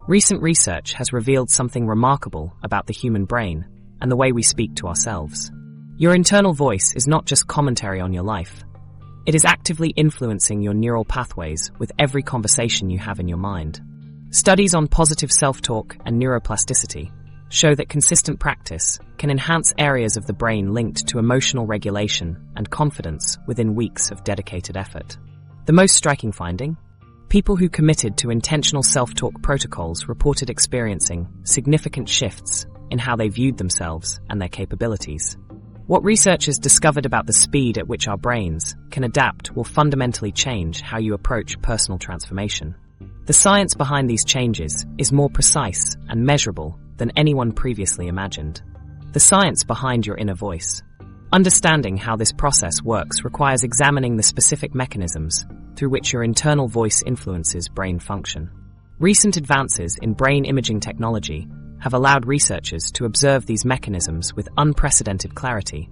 Recent research has revealed something remarkable about the human brain and the way we speak to ourselves. Your internal voice is not just commentary on your life. It is actively influencing your neural pathways with every conversation you have in your mind. Studies on positive self-talk and neuroplasticity show that consistent practice can enhance areas of the brain linked to emotional regulation and confidence within weeks of dedicated effort. The most striking finding? People who committed to intentional self-talk protocols reported experiencing significant shifts in how they viewed themselves and their capabilities. What researchers discovered about the speed at which our brains can adapt will fundamentally change how you approach personal transformation. The science behind these changes is more precise and measurable than anyone previously imagined. The science behind your inner voice. Understanding how this process works requires examining the specific mechanisms through which your internal voice influences brain function. Recent advances in brain imaging technology have allowed researchers to observe these mechanisms with unprecedented clarity,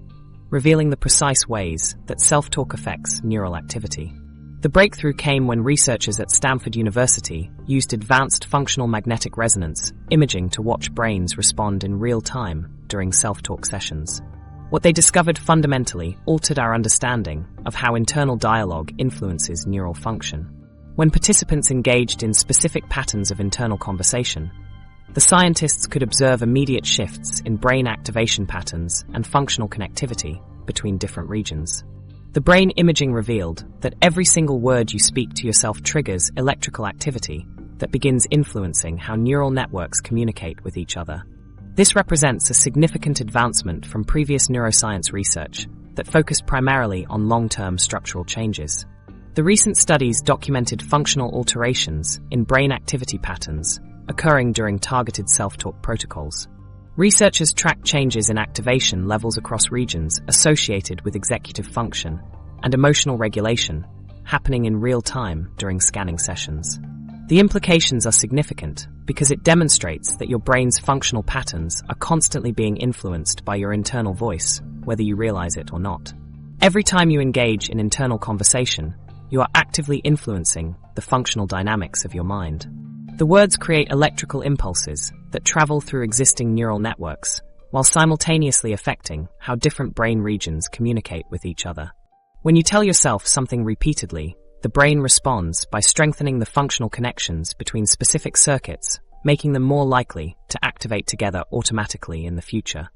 revealing the precise ways that self-talk affects neural activity. The breakthrough came when researchers at Stanford University used advanced functional magnetic resonance imaging to watch brains respond in real time during self-talk sessions. What they discovered fundamentally altered our understanding of how internal dialogue influences neural function. When participants engaged in specific patterns of internal conversation, the scientists could observe immediate shifts in brain activation patterns and functional connectivity between different regions. The brain imaging revealed that every single word you speak to yourself triggers electrical activity that begins influencing how neural networks communicate with each other. This represents a significant advancement from previous neuroscience research that focused primarily on long-term structural changes. The recent studies documented functional alterations in brain activity patterns occurring during targeted self-talk protocols. Researchers tracked changes in activation levels across regions associated with executive function and emotional regulation happening in real time during scanning sessions. The implications are significant because it demonstrates that your brain's functional patterns are constantly being influenced by your internal voice, whether you realize it or not. Every time you engage in internal conversation, you are actively influencing the functional dynamics of your mind. The words create electrical impulses that travel through existing neural networks, while simultaneously affecting how different brain regions communicate with each other. When you tell yourself something repeatedly, the brain responds by strengthening the functional connections between specific circuits, making them more likely to activate together automatically in the future.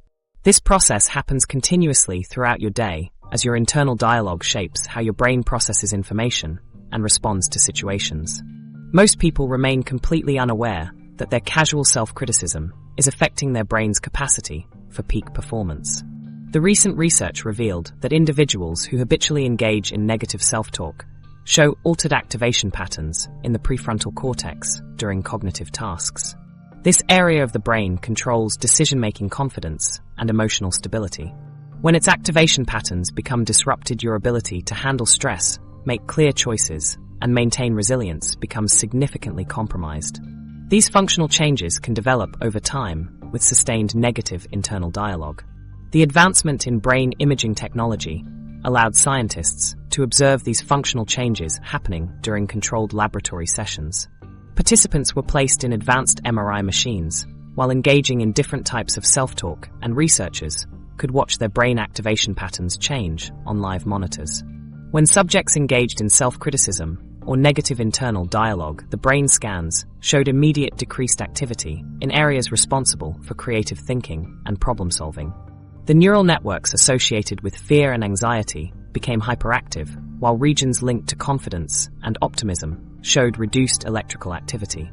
This process happens continuously throughout your day as your internal dialogue shapes how your brain processes information and responds to situations. Most people remain completely unaware that their casual self-criticism is affecting their brain's capacity for peak performance. The recent research revealed that individuals who habitually engage in negative self-talk show altered activation patterns in the prefrontal cortex during cognitive tasks. This area of the brain controls decision-making confidence and emotional stability. When its activation patterns become disrupted, your ability to handle stress, make clear choices, and maintain resilience becomes significantly compromised. These functional changes can develop over time with sustained negative internal dialogue. The advancement in brain imaging technology allowed scientists to observe these functional changes happening during controlled laboratory sessions. Participants were placed in advanced MRI machines while engaging in different types of self-talk, and researchers could watch their brain activation patterns change on live monitors. When subjects engaged in self-criticism or negative internal dialogue, the brain scans showed immediate decreased activity in areas responsible for creative thinking and problem-solving. The neural networks associated with fear and anxiety became hyperactive, while regions linked to confidence and optimism showed reduced electrical activity.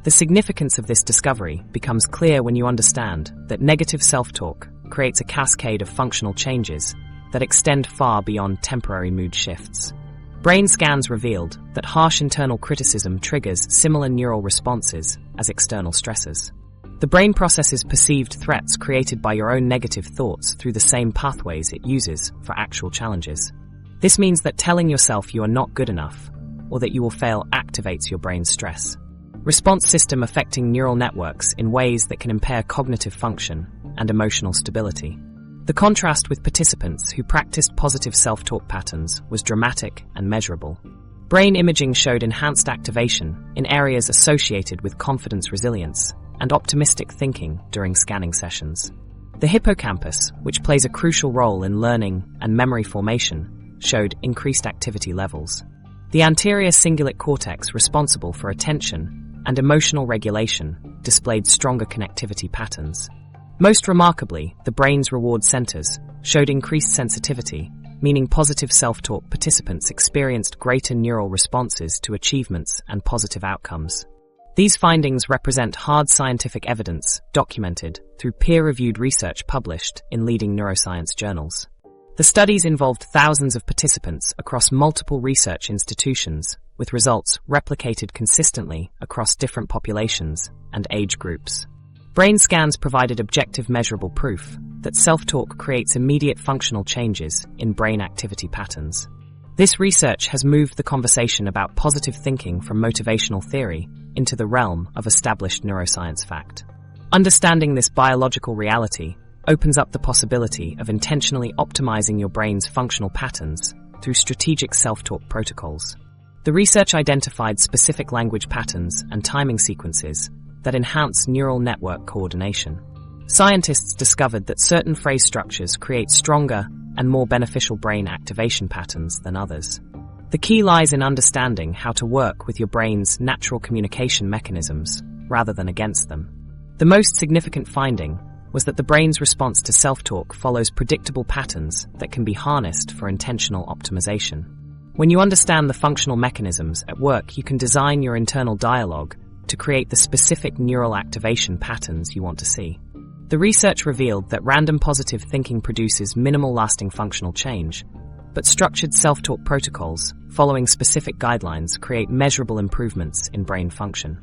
The significance of this discovery becomes clear when you understand that negative self-talk creates a cascade of functional changes that extend far beyond temporary mood shifts. Brain scans revealed that harsh internal criticism triggers similar neural responses as external stressors. The brain processes perceived threats created by your own negative thoughts through the same pathways it uses for actual challenges. This means that telling yourself you are not good enough or that you will fail activates your brain's stress response system, affecting neural networks in ways that can impair cognitive function and emotional stability. The contrast with participants who practiced positive self-talk patterns was dramatic and measurable. Brain imaging showed enhanced activation in areas associated with confidence resilience and optimistic thinking during scanning sessions. The hippocampus, which plays a crucial role in learning and memory formation, showed increased activity levels. The anterior cingulate cortex, responsible for attention and emotional regulation, displayed stronger connectivity patterns. Most remarkably, the brain's reward centers showed increased sensitivity, meaning positive self-talk participants experienced greater neural responses to achievements and positive outcomes. These findings represent hard scientific evidence documented through peer-reviewed research published in leading neuroscience journals. The studies involved thousands of participants across multiple research institutions, with results replicated consistently across different populations and age groups. Brain scans provided objective measurable proof that self-talk creates immediate functional changes in brain activity patterns. This research has moved the conversation about positive thinking from motivational theory into the realm of established neuroscience fact. Understanding this biological reality opens up the possibility of intentionally optimizing your brain's functional patterns through strategic self-talk protocols. The research identified specific language patterns and timing sequences that enhance neural network coordination. Scientists discovered that certain phrase structures create stronger and more beneficial brain activation patterns than others. The key lies in understanding how to work with your brain's natural communication mechanisms rather than against them. The most significant finding was that the brain's response to self-talk follows predictable patterns that can be harnessed for intentional optimization. When you understand the functional mechanisms at work, you can design your internal dialogue to create the specific neural activation patterns you want to see. The research revealed that random positive thinking produces minimal lasting functional change, but structured self-talk protocols, following specific guidelines, create measurable improvements in brain function.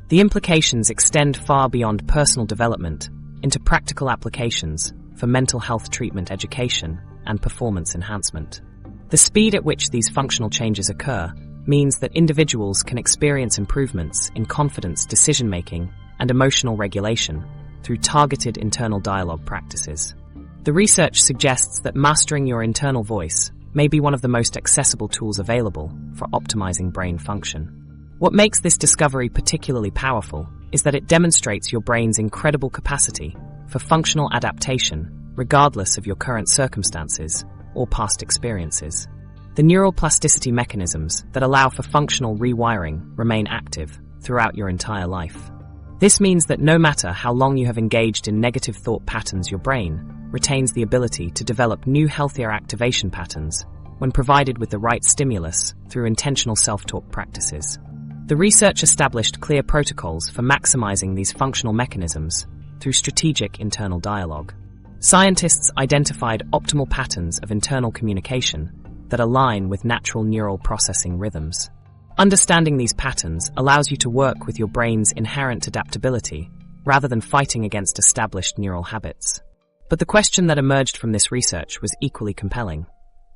The implications extend far beyond personal development into practical applications for mental health treatment, education, and performance enhancement. The speed at which these functional changes occur means that individuals can experience improvements in confidence, decision-making, and emotional regulation through targeted internal dialogue practices. The research suggests that mastering your internal voice may be one of the most accessible tools available for optimizing brain function. What makes this discovery particularly powerful is that it demonstrates your brain's incredible capacity for functional adaptation, regardless of your current circumstances or past experiences. The neuroplasticity mechanisms that allow for functional rewiring remain active throughout your entire life. This means that no matter how long you have engaged in negative thought patterns, your brain retains the ability to develop new, healthier activation patterns when provided with the right stimulus through intentional self-talk practices. The research established clear protocols for maximizing these functional mechanisms through strategic internal dialogue. Scientists identified optimal patterns of internal communication that align with natural neural processing rhythms. Understanding these patterns allows you to work with your brain's inherent adaptability rather than fighting against established neural habits. But the question that emerged from this research was equally compelling.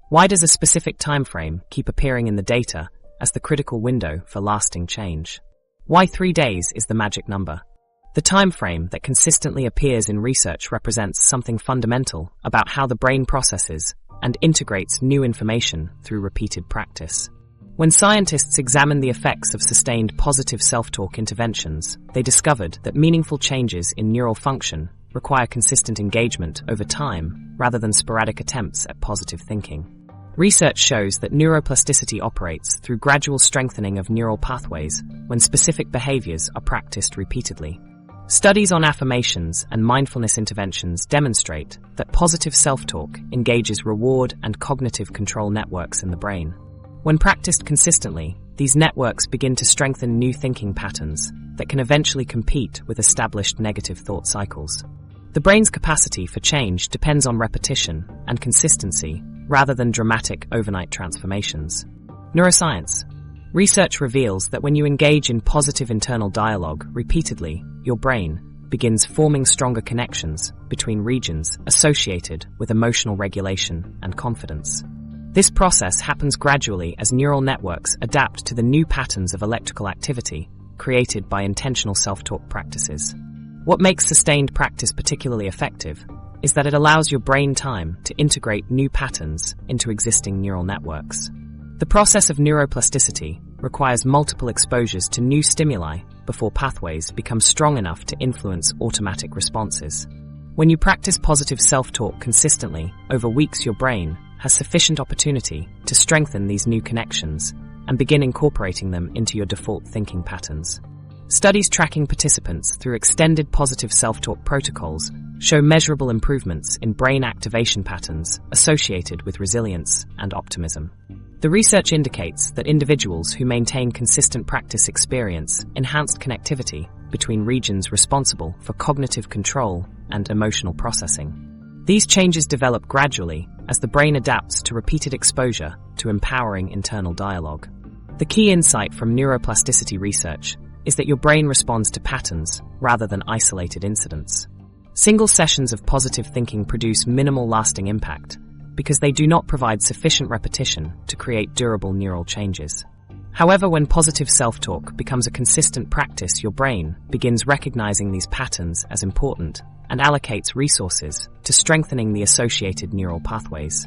Why does a specific time frame keep appearing in the data as the critical window for lasting change? Why 3 days is the magic number? The time frame that consistently appears in research represents something fundamental about how the brain processes and integrates new information through repeated practice. When scientists examined the effects of sustained positive self-talk interventions, they discovered that meaningful changes in neural function require consistent engagement over time rather than sporadic attempts at positive thinking. Research shows that neuroplasticity operates through gradual strengthening of neural pathways when specific behaviors are practiced repeatedly. Studies on affirmations and mindfulness interventions demonstrate that positive self-talk engages reward and cognitive control networks in the brain. When practiced consistently, these networks begin to strengthen new thinking patterns that can eventually compete with established negative thought cycles. The brain's capacity for change depends on repetition and consistency rather than dramatic overnight transformations. Neuroscience. Research reveals that when you engage in positive internal dialogue repeatedly, your brain begins forming stronger connections between regions associated with emotional regulation and confidence. This process happens gradually as neural networks adapt to the new patterns of electrical activity created by intentional self-talk practices. What makes sustained practice particularly effective is that it allows your brain time to integrate new patterns into existing neural networks. The process of neuroplasticity requires multiple exposures to new stimuli before pathways become strong enough to influence automatic responses. When you practice positive self-talk consistently over weeks, your brain has sufficient opportunity to strengthen these new connections and begin incorporating them into your default thinking patterns. Studies tracking participants through extended positive self-talk protocols show measurable improvements in brain activation patterns associated with resilience and optimism. The research indicates that individuals who maintain consistent practice experience enhanced connectivity between regions responsible for cognitive control and emotional processing. These changes develop gradually as the brain adapts to repeated exposure to empowering internal dialogue. The key insight from neuroplasticity research is that your brain responds to patterns rather than isolated incidents. Single sessions of positive thinking produce minimal lasting impact because they do not provide sufficient repetition to create durable neural changes. However, when positive self-talk becomes a consistent practice, your brain begins recognizing these patterns as important and allocates resources to strengthening the associated neural pathways.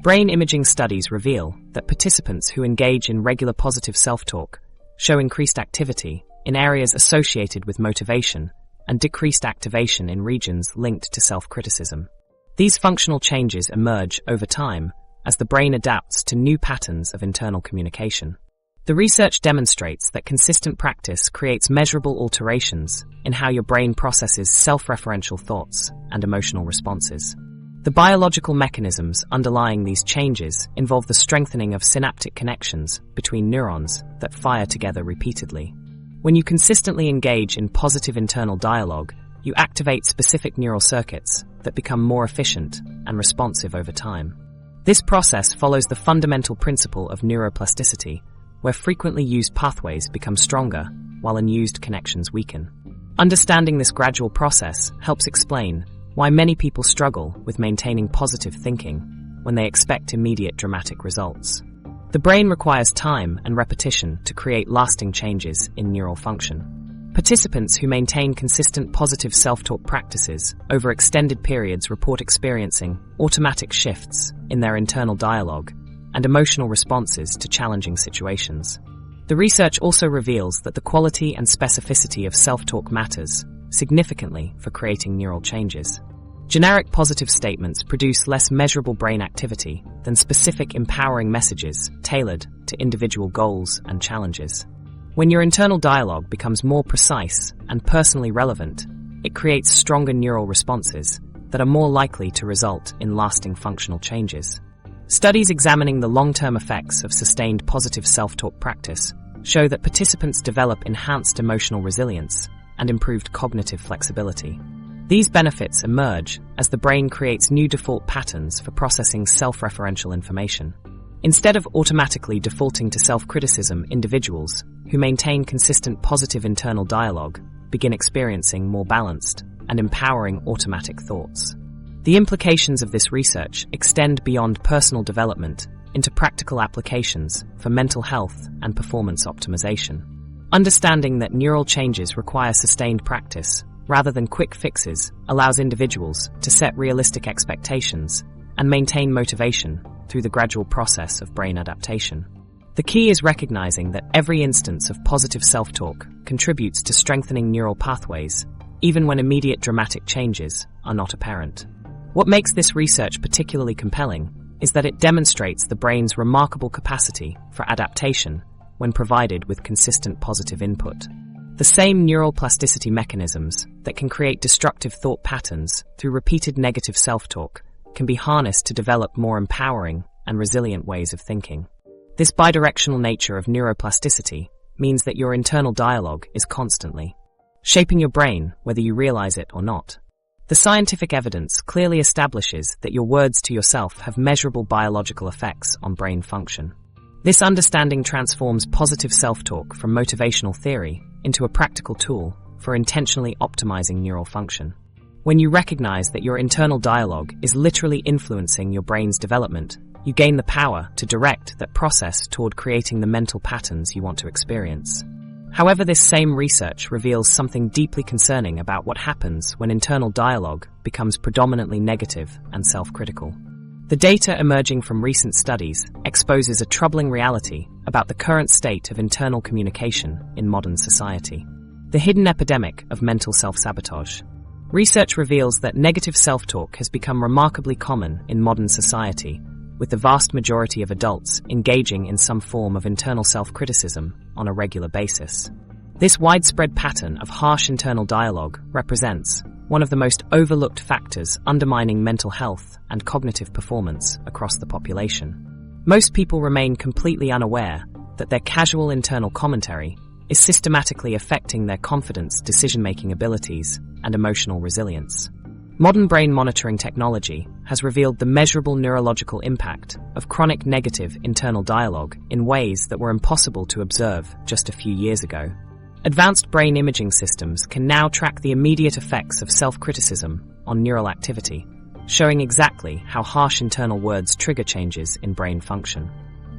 Brain imaging studies reveal that participants who engage in regular positive self-talk show increased activity in areas associated with motivation and decreased activation in regions linked to self-criticism. These functional changes emerge over time as the brain adapts to new patterns of internal communication. The research demonstrates that consistent practice creates measurable alterations in how your brain processes self-referential thoughts and emotional responses. The biological mechanisms underlying these changes involve the strengthening of synaptic connections between neurons that fire together repeatedly. When you consistently engage in positive internal dialogue, you activate specific neural circuits that become more efficient and responsive over time. This process follows the fundamental principle of neuroplasticity, where frequently used pathways become stronger while unused connections weaken. Understanding this gradual process helps explain why many people struggle with maintaining positive thinking when they expect immediate dramatic results. The brain requires time and repetition to create lasting changes in neural function. Participants who maintain consistent positive self-talk practices over extended periods report experiencing automatic shifts in their internal dialogue and emotional responses to challenging situations. The research also reveals that the quality and specificity of self-talk matters significantly for creating neural changes. Generic positive statements produce less measurable brain activity than specific empowering messages tailored to individual goals and challenges. When your internal dialogue becomes more precise and personally relevant, it creates stronger neural responses that are more likely to result in lasting functional changes. Studies examining the long-term effects of sustained positive self-talk practice show that participants develop enhanced emotional resilience and improved cognitive flexibility. These benefits emerge as the brain creates new default patterns for processing self-referential information. Instead of automatically defaulting to self-criticism, individuals who maintain consistent positive internal dialogue begin experiencing more balanced and empowering automatic thoughts. The implications of this research extend beyond personal development into practical applications for mental health and performance optimization. Understanding that neural changes require sustained practice rather than quick fixes allows individuals to set realistic expectations and maintain motivation through the gradual process of brain adaptation. The key is recognizing that every instance of positive self-talk contributes to strengthening neural pathways, even when immediate dramatic changes are not apparent. What makes this research particularly compelling is that it demonstrates the brain's remarkable capacity for adaptation when provided with consistent positive input. The same neuroplasticity mechanisms that can create destructive thought patterns through repeated negative self-talk can be harnessed to develop more empowering and resilient ways of thinking. This bidirectional nature of neuroplasticity means that your internal dialogue is constantly shaping your brain, whether you realize it or not. The scientific evidence clearly establishes that your words to yourself have measurable biological effects on brain function. This understanding transforms positive self-talk from motivational theory into a practical tool for intentionally optimizing neural function. When you recognize that your internal dialogue is literally influencing your brain's development, you gain the power to direct that process toward creating the mental patterns you want to experience. However, this same research reveals something deeply concerning about what happens when internal dialogue becomes predominantly negative and self-critical. The data emerging from recent studies exposes a troubling reality about the current state of internal communication in modern society. The hidden epidemic of mental self-sabotage. Research reveals that negative self-talk has become remarkably common in modern society, with the vast majority of adults engaging in some form of internal self-criticism on a regular basis. This widespread pattern of harsh internal dialogue represents one of the most overlooked factors undermining mental health and cognitive performance across the population. Most people remain completely unaware that their casual internal commentary is systematically affecting their confidence, decision-making abilities, and emotional resilience. Modern brain monitoring technology has revealed the measurable neurological impact of chronic negative internal dialogue in ways that were impossible to observe just a few years ago. Advanced brain imaging systems can now track the immediate effects of self-criticism on neural activity, showing exactly how harsh internal words trigger changes in brain function.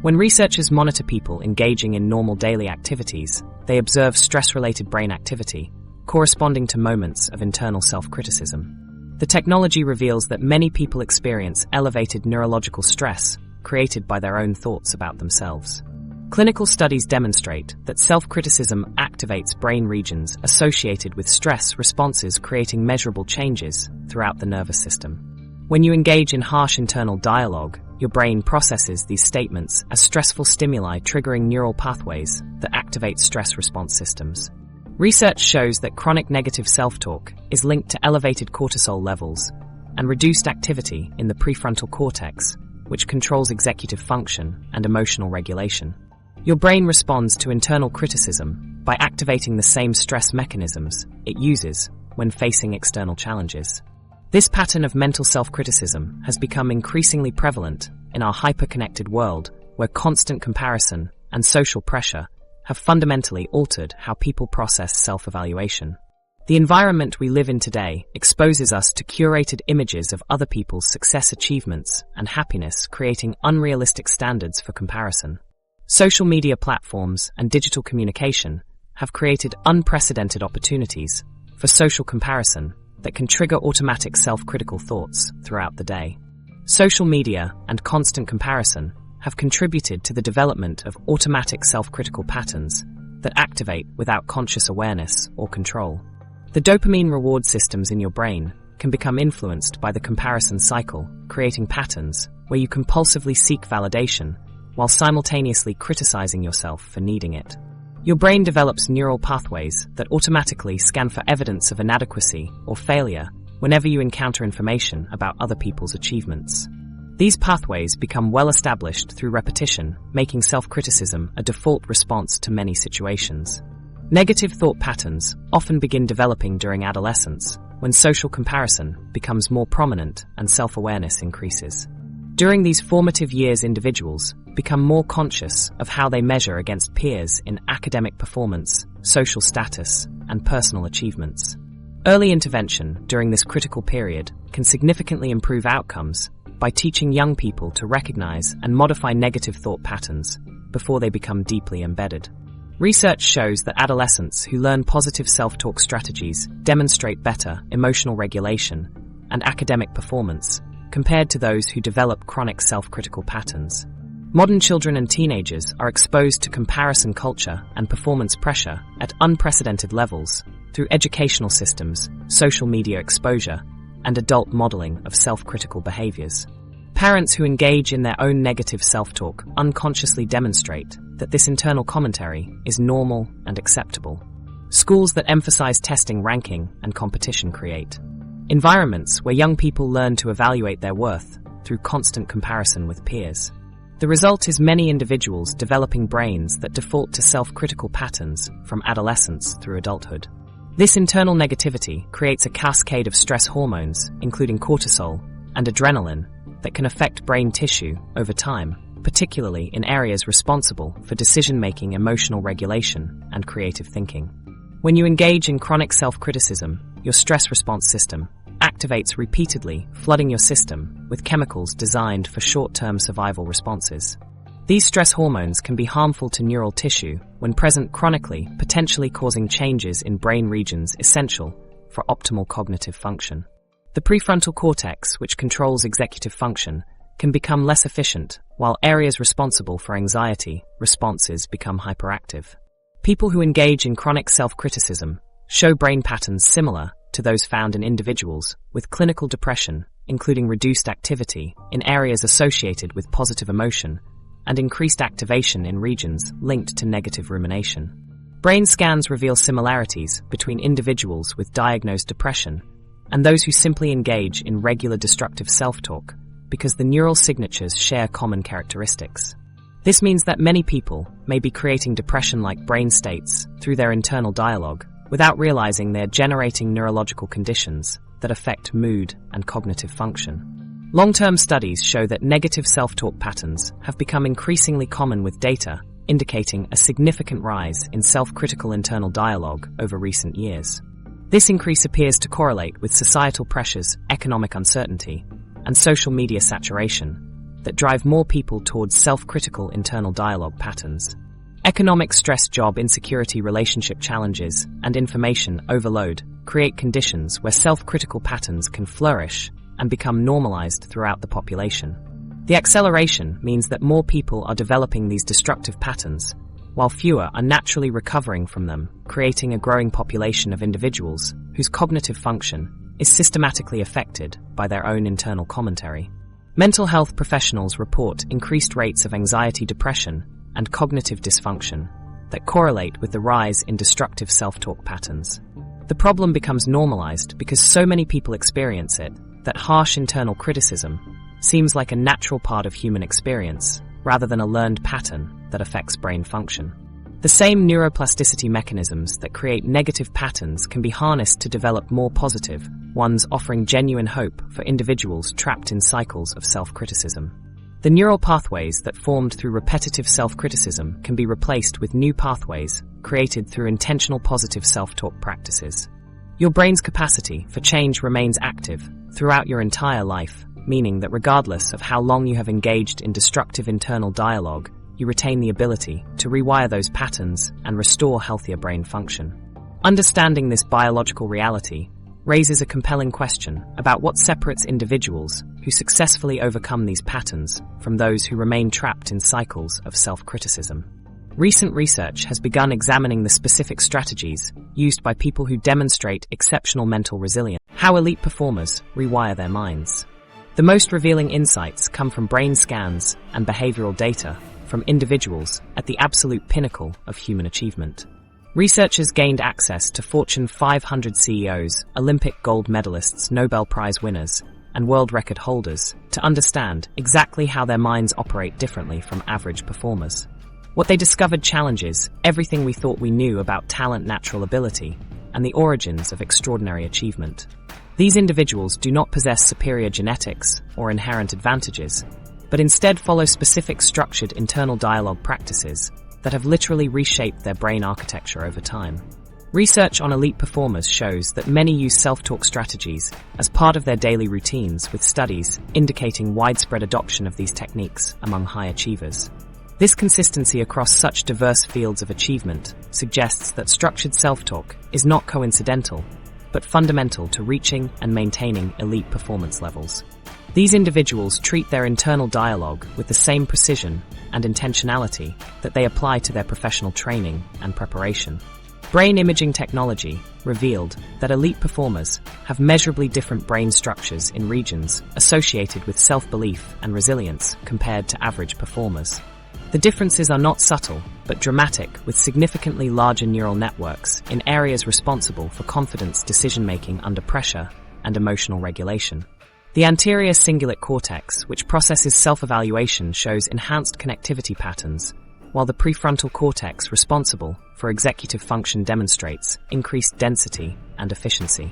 When researchers monitor people engaging in normal daily activities, they observe stress-related brain activity, corresponding to moments of internal self-criticism. The technology reveals that many people experience elevated neurological stress created by their own thoughts about themselves. Clinical studies demonstrate that self-criticism activates brain regions associated with stress responses, creating measurable changes throughout the nervous system. When you engage in harsh internal dialogue, your brain processes these statements as stressful stimuli, triggering neural pathways that activate stress response systems. Research shows that chronic negative self-talk is linked to elevated cortisol levels and reduced activity in the prefrontal cortex, which controls executive function and emotional regulation. Your brain responds to internal criticism by activating the same stress mechanisms it uses when facing external challenges. This pattern of mental self-criticism has become increasingly prevalent in our hyper-connected world, where constant comparison and social pressure have fundamentally altered how people process self-evaluation. The environment we live in today exposes us to curated images of other people's success, achievements, and happiness, creating unrealistic standards for comparison. Social media platforms and digital communication have created unprecedented opportunities for social comparison that can trigger automatic self-critical thoughts throughout the day. Social media and constant comparison have contributed to the development of automatic self-critical patterns that activate without conscious awareness or control. The dopamine reward systems in your brain can become influenced by the comparison cycle, creating patterns where you compulsively seek validation while simultaneously criticizing yourself for needing it. Your brain develops neural pathways that automatically scan for evidence of inadequacy or failure whenever you encounter information about other people's achievements. These pathways become well established through repetition, making self-criticism a default response to many situations. Negative thought patterns often begin developing during adolescence, when social comparison becomes more prominent and self-awareness increases. During these formative years, individuals become more conscious of how they measure against peers in academic performance, social status, and personal achievements. Early intervention during this critical period can significantly improve outcomes by teaching young people to recognize and modify negative thought patterns before they become deeply embedded. Research shows that adolescents who learn positive self-talk strategies demonstrate better emotional regulation and academic performance compared to those who develop chronic self-critical patterns. Modern children and teenagers are exposed to comparison culture and performance pressure at unprecedented levels through educational systems, social media exposure, and adult modeling of self-critical behaviors. Parents who engage in their own negative self-talk unconsciously demonstrate that this internal commentary is normal and acceptable. Schools that emphasize testing, ranking, and competition create environments where young people learn to evaluate their worth through constant comparison with peers. The result is many individuals developing brains that default to self-critical patterns from adolescence through adulthood. This internal negativity creates a cascade of stress hormones, including cortisol and adrenaline, that can affect brain tissue over time, particularly in areas responsible for decision-making, emotional regulation, and creative thinking. When you engage in chronic self-criticism, your stress response system activates repeatedly, flooding your system with chemicals designed for short-term survival responses. These stress hormones can be harmful to neural tissue when present chronically, potentially causing changes in brain regions essential for optimal cognitive function. The prefrontal cortex, which controls executive function, can become less efficient, while areas responsible for anxiety responses become hyperactive. People who engage in chronic self-criticism show brain patterns similar to those found in individuals with clinical depression, including reduced activity in areas associated with positive emotion and increased activation in regions linked to negative rumination. Brain scans reveal similarities between individuals with diagnosed depression and those who simply engage in regular destructive self-talk because the neural signatures share common characteristics. This means that many people may be creating depression-like brain states through their internal dialogue without realizing they're generating neurological conditions that affect mood and cognitive function. Long-term studies show that negative self-talk patterns have become increasingly common, with data indicating a significant rise in self-critical internal dialogue over recent years. This increase appears to correlate with societal pressures, economic uncertainty, and social media saturation that drive more people towards self-critical internal dialogue patterns. Economic stress, job insecurity, relationship challenges, and information overload create conditions where self-critical patterns can flourish and become normalized throughout the population. The acceleration means that more people are developing these destructive patterns, while fewer are naturally recovering from them, creating a growing population of individuals whose cognitive function is systematically affected by their own internal commentary. Mental health professionals report increased rates of anxiety, depression, and cognitive dysfunction that correlate with the rise in destructive self-talk patterns. The problem becomes normalized because so many people experience it that harsh internal criticism seems like a natural part of human experience rather than a learned pattern that affects brain function. The same neuroplasticity mechanisms that create negative patterns can be harnessed to develop more positive ones, offering genuine hope for individuals trapped in cycles of self-criticism. The neural pathways that formed through repetitive self-criticism can be replaced with new pathways created through intentional positive self-talk practices. Your brain's capacity for change remains active throughout your entire life, meaning that regardless of how long you have engaged in destructive internal dialogue, you retain the ability to rewire those patterns and restore healthier brain function. Understanding this biological reality raises a compelling question about what separates individuals who successfully overcome these patterns from those who remain trapped in cycles of self-criticism. Recent research has begun examining the specific strategies used by people who demonstrate exceptional mental resilience, how elite performers rewire their minds. The most revealing insights come from brain scans and behavioral data from individuals at the absolute pinnacle of human achievement. Researchers gained access to Fortune 500 CEOs, Olympic gold medalists, Nobel Prize winners, and world record holders to understand exactly how their minds operate differently from average performers. What they discovered challenges everything we thought we knew about talent, natural ability, and the origins of extraordinary achievement. These individuals do not possess superior genetics or inherent advantages, but instead follow specific structured internal dialogue practices that have literally reshaped their brain architecture over time. Research on elite performers shows that many use self-talk strategies as part of their daily routines, with studies indicating widespread adoption of these techniques among high achievers. This consistency across such diverse fields of achievement suggests that structured self-talk is not coincidental, but fundamental to reaching and maintaining elite performance levels. These individuals treat their internal dialogue with the same precision and intentionality that they apply to their professional training and preparation. Brain imaging technology revealed that elite performers have measurably different brain structures in regions associated with self-belief and resilience compared to average performers. The differences are not subtle, but dramatic, with significantly larger neural networks in areas responsible for confidence, decision-making under pressure, and emotional regulation. The anterior cingulate cortex, which processes self-evaluation, shows enhanced connectivity patterns, while the prefrontal cortex, responsible for executive function, demonstrates increased density and efficiency.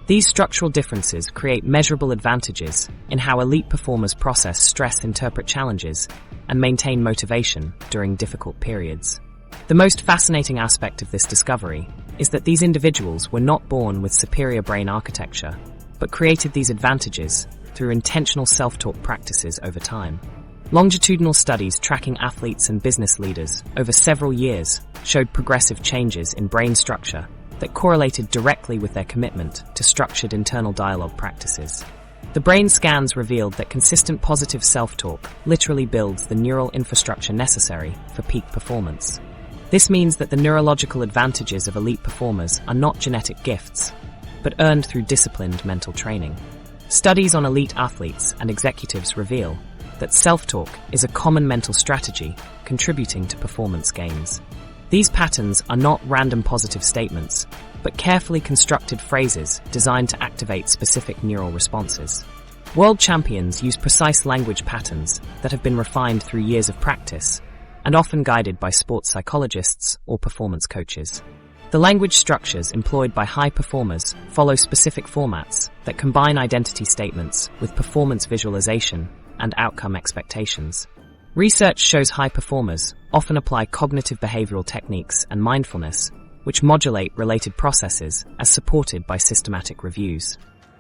These structural differences create measurable advantages in how elite performers process stress, interpret challenges, and maintain motivation during difficult periods. The most fascinating aspect of this discovery is that these individuals were not born with superior brain architecture, but created these advantages through intentional self-talk practices over time. Longitudinal studies tracking athletes and business leaders over several years showed progressive changes in brain structure that correlated directly with their commitment to structured internal dialogue practices. The brain scans revealed that consistent positive self-talk literally builds the neural infrastructure necessary for peak performance. This means that the neurological advantages of elite performers are not genetic gifts, but earned through disciplined mental training. Studies on elite athletes and executives reveal that self-talk is a common mental strategy contributing to performance gains. These patterns are not random positive statements, but carefully constructed phrases designed to activate specific neural responses. World champions use precise language patterns that have been refined through years of practice and often guided by sports psychologists or performance coaches. The language structures employed by high performers follow specific formats that combine identity statements with performance visualization and outcome expectations. Research shows high performers often apply cognitive behavioral techniques and mindfulness, which modulate related processes as supported by systematic reviews.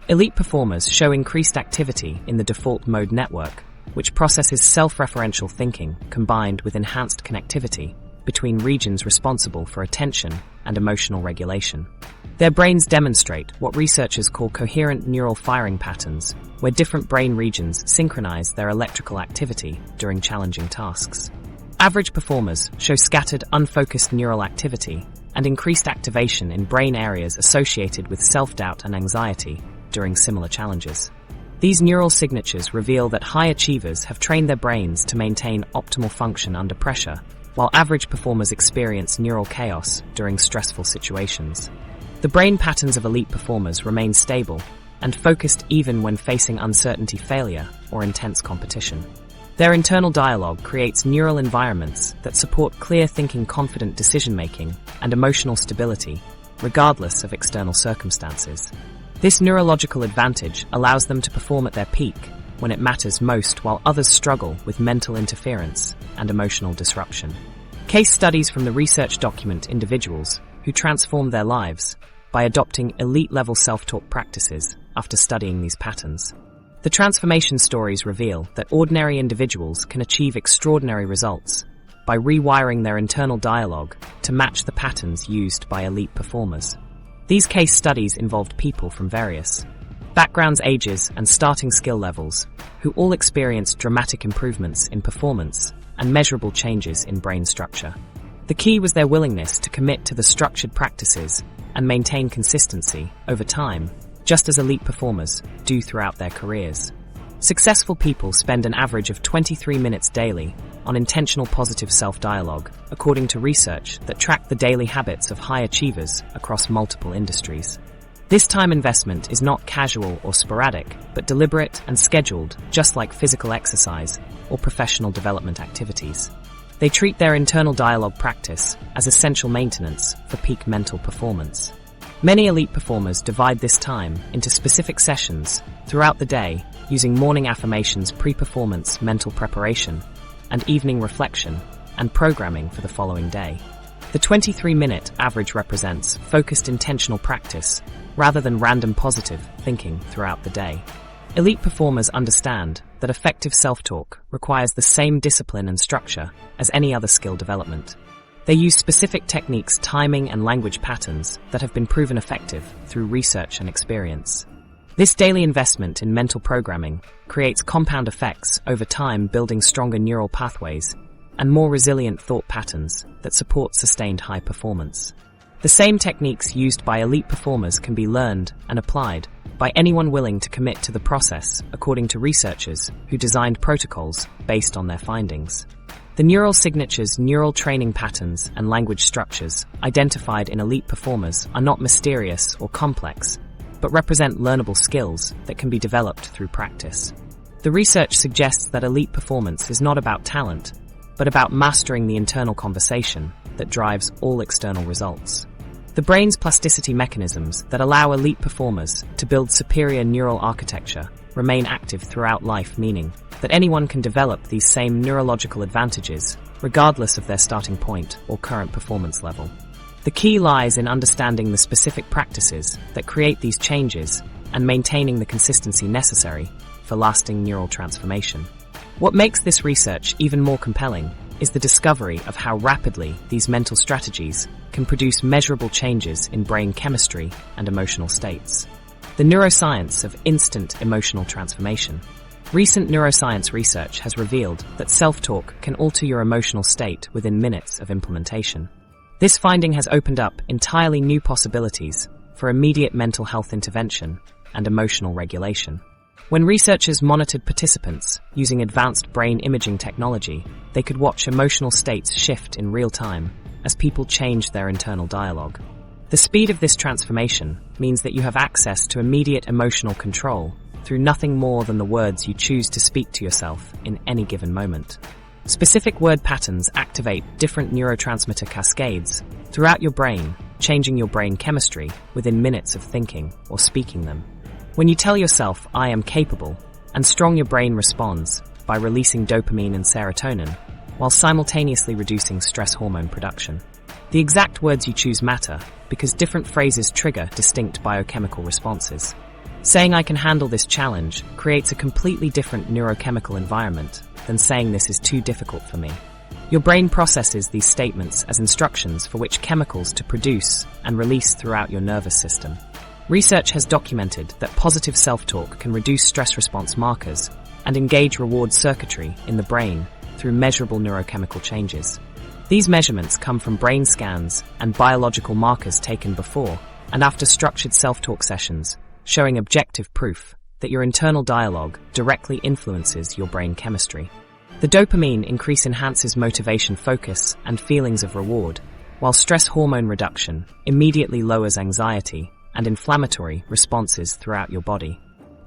Elite performers show increased activity in the default mode network, which processes self-referential thinking combined with enhanced connectivity between regions responsible for attention and emotional regulation. Their brains demonstrate what researchers call coherent neural firing patterns, where different brain regions synchronize their electrical activity during challenging tasks. Average performers show scattered, unfocused neural activity and increased activation in brain areas associated with self-doubt and anxiety during similar challenges. These neural signatures reveal that high achievers have trained their brains to maintain optimal function under pressure, while average performers experience neural chaos during stressful situations. The brain patterns of elite performers remain stable and focused even when facing uncertainty, failure, or intense competition. Their internal dialogue creates neural environments that support clear thinking, confident decision-making, and emotional stability, regardless of external circumstances. This neurological advantage allows them to perform at their peak when it matters most, while others struggle with mental interference and emotional disruption. Case studies from the research document individuals who transformed their lives by adopting elite-level self-talk practices after studying these patterns. The transformation stories reveal that ordinary individuals can achieve extraordinary results by rewiring their internal dialogue to match the patterns used by elite performers. These case studies involved people from various backgrounds, ages, and starting skill levels, who all experienced dramatic improvements in performance and measurable changes in brain structure. The key was their willingness to commit to the structured practices and maintain consistency over time, just as elite performers do throughout their careers. Successful people spend an average of 23 minutes daily on intentional positive self-dialogue, according to research that tracked the daily habits of high achievers across multiple industries. This time investment is not casual or sporadic, but deliberate and scheduled, just like physical exercise or professional development activities. They treat their internal dialogue practice as essential maintenance for peak mental performance. Many elite performers divide this time into specific sessions throughout the day, using morning affirmations, pre-performance mental preparation, and evening reflection and programming for the following day. The 23-minute average represents focused intentional practice rather than random positive thinking throughout the day. Elite performers understand that effective self-talk requires the same discipline and structure as any other skill development. They use specific techniques, timing, and language patterns that have been proven effective through research and experience. This daily investment in mental programming creates compound effects over time, building stronger neural pathways and more resilient thought patterns that support sustained high performance. The same techniques used by elite performers can be learned and applied by anyone willing to commit to the process, according to researchers who designed protocols based on their findings. The neural signatures, neural training patterns, and language structures identified in elite performers are not mysterious or complex, but represent learnable skills that can be developed through practice. The research suggests that elite performance is not about talent, but about mastering the internal conversation that drives all external results. The brain's plasticity mechanisms that allow elite performers to build superior neural architecture remain active throughout life, meaning that anyone can develop these same neurological advantages regardless of their starting point or current performance level. The key lies in understanding the specific practices that create these changes and maintaining the consistency necessary for lasting neural transformation. What makes this research even more compelling is the discovery of how rapidly these mental strategies can produce measurable changes in brain chemistry and emotional states. the neuroscience of instant emotional transformation. Recent neuroscience research has revealed that self-talk can alter your emotional state within minutes of implementation. This finding has opened up entirely new possibilities for immediate mental health intervention and emotional regulation. When researchers monitored participants using advanced brain imaging technology, they could watch emotional states shift in real time as people changed their internal dialogue. The speed of this transformation means that you have access to immediate emotional control through nothing more than the words you choose to speak to yourself in any given moment. Specific word patterns activate different neurotransmitter cascades throughout your brain, changing your brain chemistry within minutes of thinking or speaking them. When you tell yourself, "I am capable," and strong, your brain responds by releasing dopamine and serotonin, while simultaneously reducing stress hormone production. The exact words you choose matter because different phrases trigger distinct biochemical responses. Saying "I can handle this challenge" creates a completely different neurochemical environment than saying "this is too difficult for me." Your brain processes these statements as instructions for which chemicals to produce and release throughout your nervous system. Research has documented that positive self-talk can reduce stress response markers and engage reward circuitry in the brain through measurable neurochemical changes. These measurements come from brain scans and biological markers taken before and after structured self-talk sessions, showing objective proof that your internal dialogue directly influences your brain chemistry. The dopamine increase enhances motivation, focus, and feelings of reward, while stress hormone reduction immediately lowers anxiety and inflammatory responses throughout your body.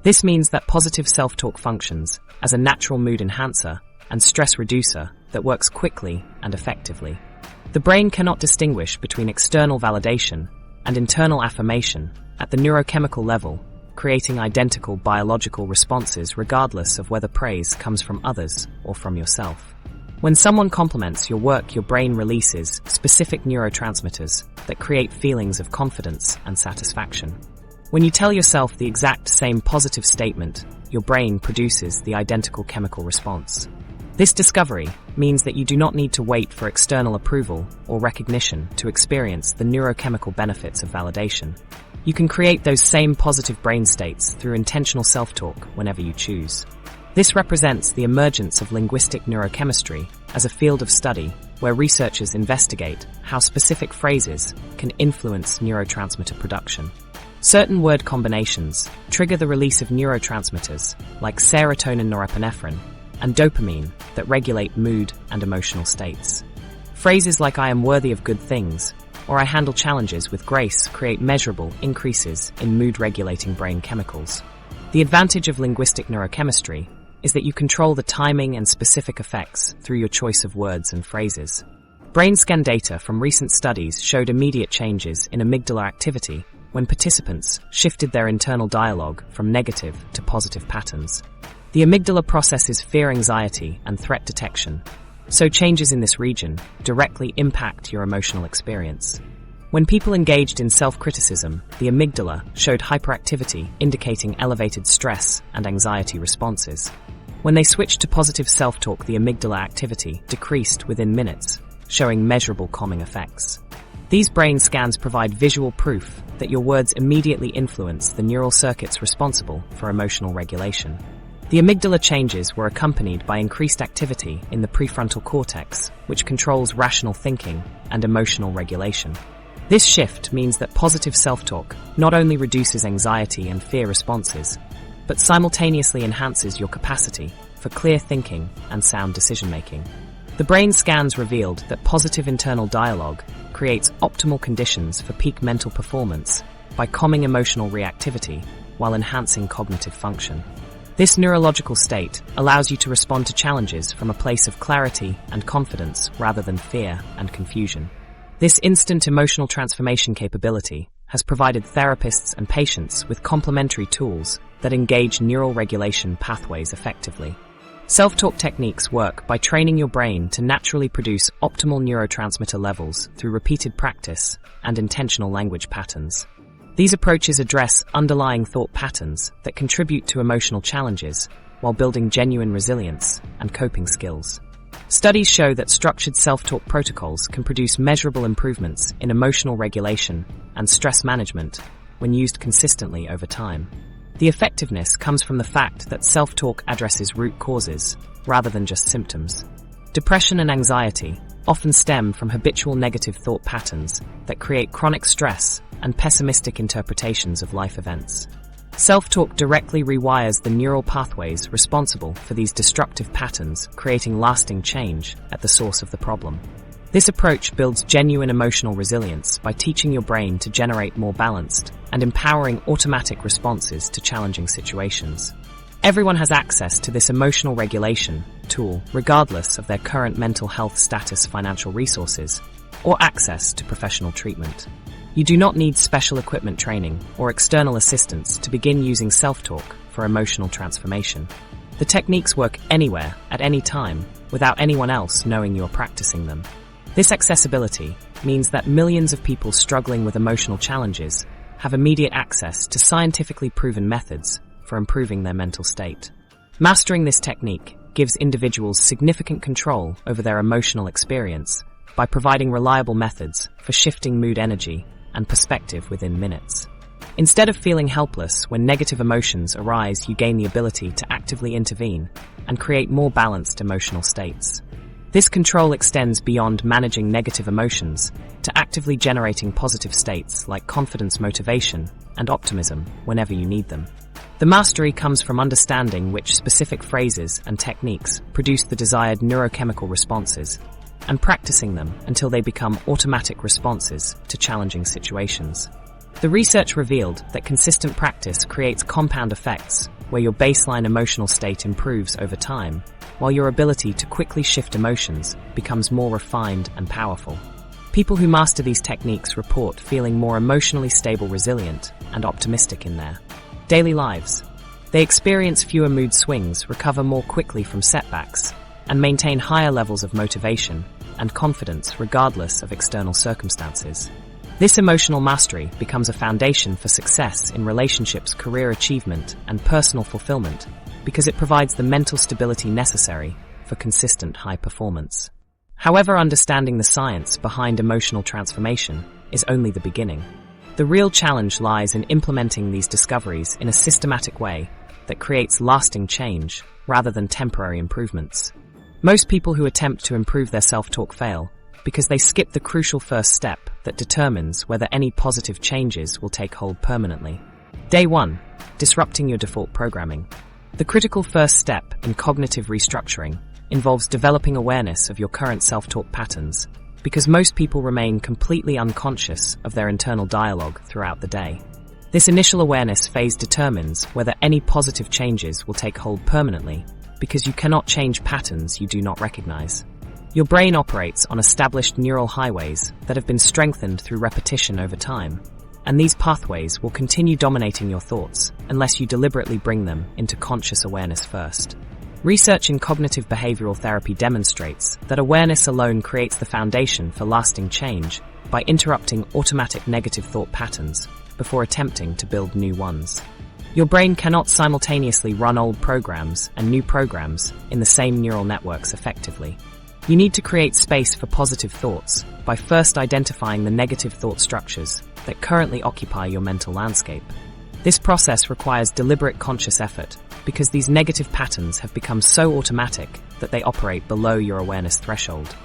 This means that positive self-talk functions as a natural mood enhancer and stress reducer that works quickly and effectively. The brain cannot distinguish between external validation and internal affirmation at the neurochemical level, creating identical biological responses regardless of whether praise comes from others or from yourself. When someone compliments your work, your brain releases specific neurotransmitters that create feelings of confidence and satisfaction. When you tell yourself the exact same positive statement, your brain produces the identical chemical response. This discovery means that you do not need to wait for external approval or recognition to experience the neurochemical benefits of validation. You can create those same positive brain states through intentional self-talk whenever you choose. This represents the emergence of linguistic neurochemistry as a field of study where researchers investigate how specific phrases can influence neurotransmitter production. Certain word combinations trigger the release of neurotransmitters like serotonin, norepinephrine, and dopamine that regulate mood and emotional states. Phrases like "I am worthy of good things" or "I handle challenges with grace" create measurable increases in mood-regulating brain chemicals. The advantage of linguistic neurochemistry is that you control the timing and specific effects through your choice of words and phrases. Brain scan data from recent studies showed immediate changes in amygdala activity when participants shifted their internal dialogue from negative to positive patterns. The amygdala processes fear, anxiety, and threat detection, so changes in this region directly impact your emotional experience. When people engaged in self-criticism, the amygdala showed hyperactivity, indicating elevated stress and anxiety responses. When they switched to positive self-talk, the amygdala activity decreased within minutes, showing measurable calming effects. These brain scans provide visual proof that your words immediately influence the neural circuits responsible for emotional regulation. The amygdala changes were accompanied by increased activity in the prefrontal cortex, which controls rational thinking and emotional regulation. This shift means that positive self-talk not only reduces anxiety and fear responses, but simultaneously enhances your capacity for clear thinking and sound decision-making. The brain scans revealed that positive internal dialogue creates optimal conditions for peak mental performance by calming emotional reactivity while enhancing cognitive function. This neurological state allows you to respond to challenges from a place of clarity and confidence rather than fear and confusion. This instant emotional transformation capability has provided therapists and patients with complementary tools that engage neural regulation pathways effectively. Self-talk techniques work by training your brain to naturally produce optimal neurotransmitter levels through repeated practice and intentional language patterns. These approaches address underlying thought patterns that contribute to emotional challenges while building genuine resilience and coping skills. Studies show that structured self-talk protocols can produce measurable improvements in emotional regulation and stress management when used consistently over time. The effectiveness comes from the fact that self-talk addresses root causes, rather than just symptoms. Depression and anxiety often stem from habitual negative thought patterns that create chronic stress and pessimistic interpretations of life events. Self-talk directly rewires the neural pathways responsible for these destructive patterns, creating lasting change at the source of the problem. This approach builds genuine emotional resilience by teaching your brain to generate more balanced and empowering automatic responses to challenging situations. Everyone has access to this emotional regulation tool, regardless of their current mental health status, financial resources, or access to professional treatment. You do not need special equipment training or external assistance to begin using self-talk for emotional transformation. The techniques work anywhere, at any time, without anyone else knowing you're practicing them. This accessibility means that millions of people struggling with emotional challenges have immediate access to scientifically proven methods for improving their mental state. Mastering this technique gives individuals significant control over their emotional experience by providing reliable methods for shifting mood, energy, and perspective within minutes. Instead of feeling helpless when negative emotions arise, you gain the ability to actively intervene and create more balanced emotional states. This control extends beyond managing negative emotions to actively generating positive states like confidence, motivation, and optimism whenever you need them. The mastery comes from understanding which specific phrases and techniques produce the desired neurochemical responses and practicing them until they become automatic responses to challenging situations. The research revealed that consistent practice creates compound effects where your baseline emotional state improves over time, while your ability to quickly shift emotions becomes more refined and powerful. People who master these techniques report feeling more emotionally stable, resilient, and optimistic in their daily lives. They experience fewer mood swings, recover more quickly from setbacks, and maintain higher levels of motivation and confidence regardless of external circumstances. This emotional mastery becomes a foundation for success in relationships, career achievement, and personal fulfillment because it provides the mental stability necessary for consistent high performance. However, understanding the science behind emotional transformation is only the beginning. The real challenge lies in implementing these discoveries in a systematic way that creates lasting change rather than temporary improvements. Most people who attempt to improve their self-talk fail because they skip the crucial first step that determines whether any positive changes will take hold permanently. Day 1. Disrupting your default programming. The critical first step in cognitive restructuring involves developing awareness of your current self-talk patterns, because most people remain completely unconscious of their internal dialogue throughout the day. This initial awareness phase determines whether any positive changes will take hold permanently, because you cannot change patterns you do not recognize. Your brain operates on established neural highways that have been strengthened through repetition over time, and these pathways will continue dominating your thoughts unless you deliberately bring them into conscious awareness first. Research in cognitive behavioral therapy demonstrates that awareness alone creates the foundation for lasting change by interrupting automatic negative thought patterns before attempting to build new ones. Your brain cannot simultaneously run old programs and new programs in the same neural networks effectively. You need to create space for positive thoughts by first identifying the negative thought structures that currently occupy your mental landscape. This process requires deliberate conscious effort because these negative patterns have become so automatic that they operate below your awareness threshold.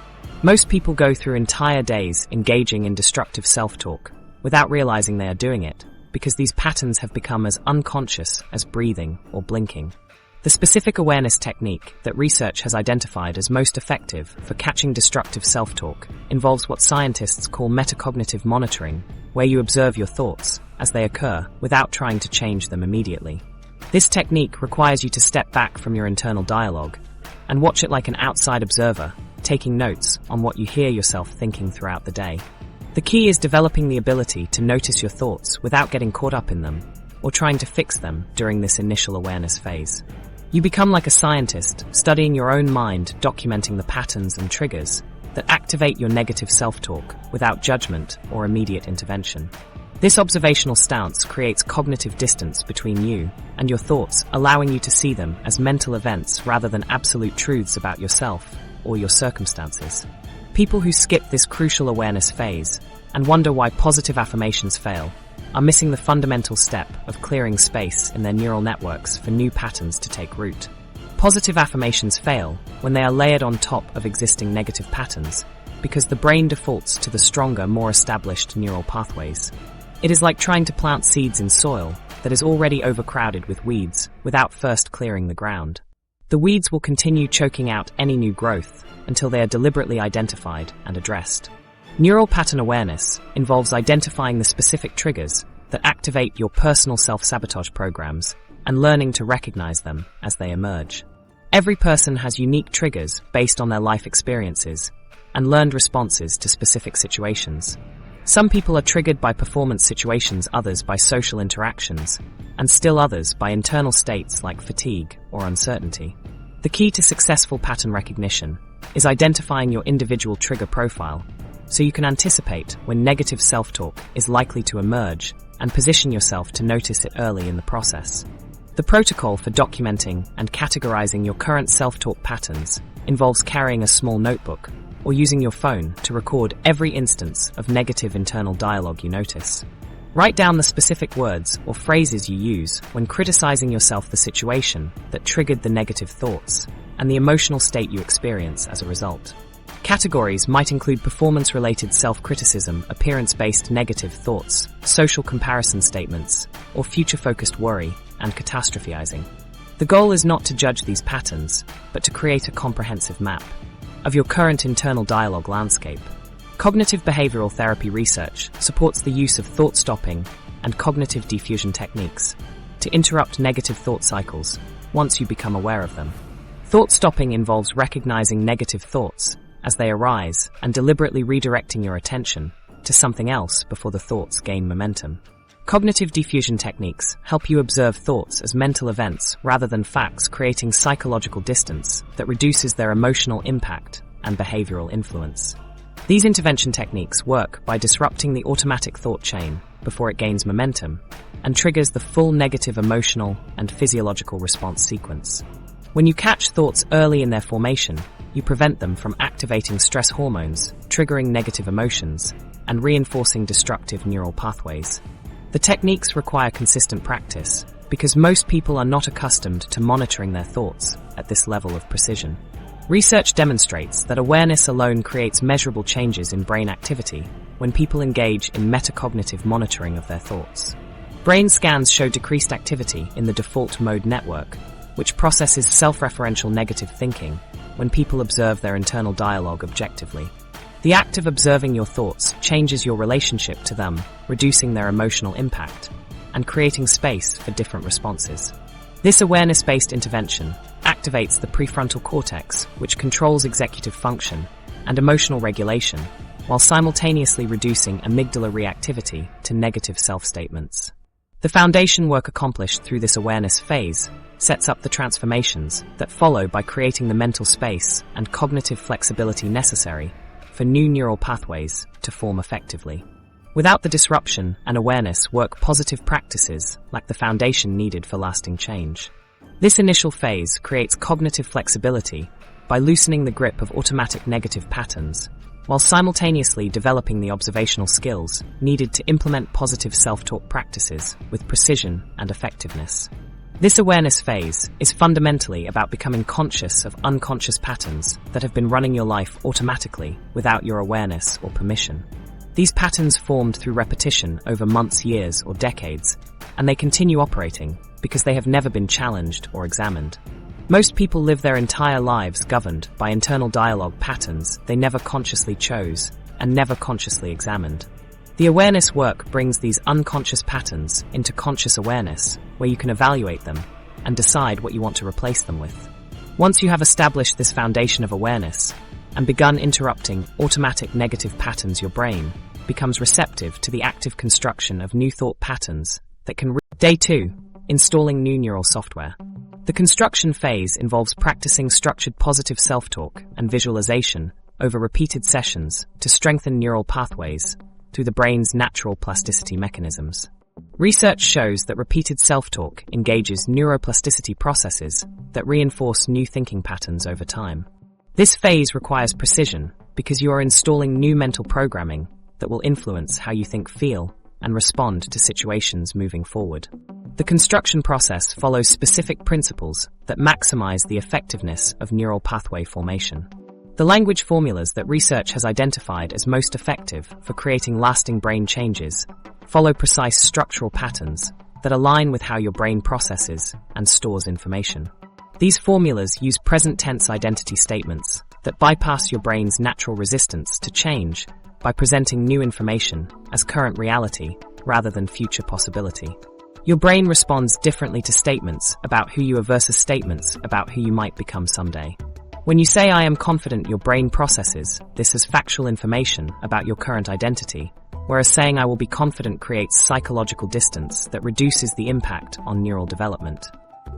Most people go through entire days engaging in destructive self-talk without realizing they are doing it because these patterns have become as unconscious as breathing or blinking. The specific awareness technique that research has identified as most effective for catching destructive self-talk involves what scientists call metacognitive monitoring, where you observe your thoughts as they occur without trying to change them immediately. This technique requires you to step back from your internal dialogue and watch it like an outside observer, taking notes on what you hear yourself thinking throughout the day. The key is developing the ability to notice your thoughts without getting caught up in them or trying to fix them during this initial awareness phase. You become like a scientist, studying your own mind, documenting the patterns and triggers that activate your negative self-talk without judgment or immediate intervention. This observational stance creates cognitive distance between you and your thoughts, allowing you to see them as mental events rather than absolute truths about yourself or your circumstances. People who skip this crucial awareness phase and wonder why positive affirmations fail are missing the fundamental step of clearing space in their neural networks for new patterns to take root. Positive affirmations fail when they are layered on top of existing negative patterns because the brain defaults to the stronger, more established neural pathways. It is like trying to plant seeds in soil that is already overcrowded with weeds without first clearing the ground. The weeds will continue choking out any new growth until they are deliberately identified and addressed. Neural pattern awareness involves identifying the specific triggers that activate your personal self-sabotage programs and learning to recognize them as they emerge. Every person has unique triggers based on their life experiences and learned responses to specific situations. Some people are triggered by performance situations, others by social interactions, and still others by internal states like fatigue or uncertainty. The key to successful pattern recognition is identifying your individual trigger profile so you can anticipate when negative self-talk is likely to emerge and position yourself to notice it early in the process. The protocol for documenting and categorizing your current self-talk patterns involves carrying a small notebook or using your phone to record every instance of negative internal dialogue you notice. Write down the specific words or phrases you use when criticizing yourself, the situation that triggered the negative thoughts, and the emotional state you experience as a result. Categories might include performance-related self-criticism, appearance-based negative thoughts, social comparison statements, or future-focused worry and catastrophizing. The goal is not to judge these patterns, but to create a comprehensive map of your current internal dialogue landscape. Cognitive behavioral therapy research supports the use of thought-stopping and cognitive diffusion techniques to interrupt negative thought cycles once you become aware of them. Thought-stopping involves recognizing negative thoughts as they arise and deliberately redirecting your attention to something else before the thoughts gain momentum. Cognitive diffusion techniques help you observe thoughts as mental events rather than facts, creating psychological distance that reduces their emotional impact and behavioral influence. These intervention techniques work by disrupting the automatic thought chain before it gains momentum and triggers the full negative emotional and physiological response sequence. When you catch thoughts early in their formation, you prevent them from activating stress hormones, triggering negative emotions, and reinforcing destructive neural pathways. The techniques require consistent practice because most people are not accustomed to monitoring their thoughts at this level of precision. Research demonstrates that awareness alone creates measurable changes in brain activity when people engage in metacognitive monitoring of their thoughts. Brain scans show decreased activity in the default mode network, which processes self-referential negative thinking when people observe their internal dialogue objectively. The act of observing your thoughts changes your relationship to them, reducing their emotional impact and creating space for different responses. This awareness-based intervention activates the prefrontal cortex, which controls executive function and emotional regulation, while simultaneously reducing amygdala reactivity to negative self-statements. The foundation work accomplished through this awareness phase sets up the transformations that follow by creating the mental space and cognitive flexibility necessary for new neural pathways to form effectively. Without the disruption and awareness work, positive practices lack the foundation needed for lasting change. This initial phase creates cognitive flexibility by loosening the grip of automatic negative patterns, while simultaneously developing the observational skills needed to implement positive self-talk practices with precision and effectiveness. This awareness phase is fundamentally about becoming conscious of unconscious patterns that have been running your life automatically without your awareness or permission. These patterns formed through repetition over months, years, or decades, and they continue operating because they have never been challenged or examined. Most people live their entire lives governed by internal dialogue patterns they never consciously chose and never consciously examined. The awareness work brings these unconscious patterns into conscious awareness, where you can evaluate them and decide what you want to replace them with. Once you have established this foundation of awareness and begun interrupting automatic negative patterns, your brain becomes receptive to the active construction of new thought patterns that can Day 2. Installing new neural software. The construction phase involves practicing structured positive self-talk and visualization over repeated sessions to strengthen neural pathways through the brain's natural plasticity mechanisms. Research shows that repeated self-talk engages neuroplasticity processes that reinforce new thinking patterns over time. This phase requires precision because you are installing new mental programming that will influence how you think, feel, and respond to situations moving forward. The construction process follows specific principles that maximize the effectiveness of neural pathway formation. The language formulas that research has identified as most effective for creating lasting brain changes follow precise structural patterns that align with how your brain processes and stores information. These formulas use present-tense identity statements that bypass your brain's natural resistance to change by presenting new information as current reality rather than future possibility. Your brain responds differently to statements about who you are versus statements about who you might become someday. When you say "I am confident," your brain processes this as factual information about your current identity, whereas saying "I will be confident" creates psychological distance that reduces the impact on neural development.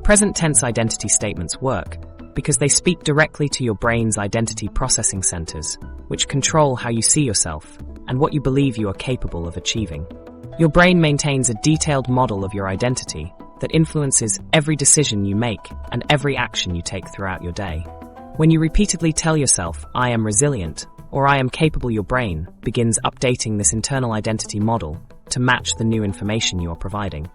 Present-tense identity statements work because they speak directly to your brain's identity processing centers, which control how you see yourself and what you believe you are capable of achieving. Your brain maintains a detailed model of your identity that influences every decision you make and every action you take throughout your day. When you repeatedly tell yourself, "I am resilient," or "I am capable," your brain begins updating this internal identity model to match the new information you are providing.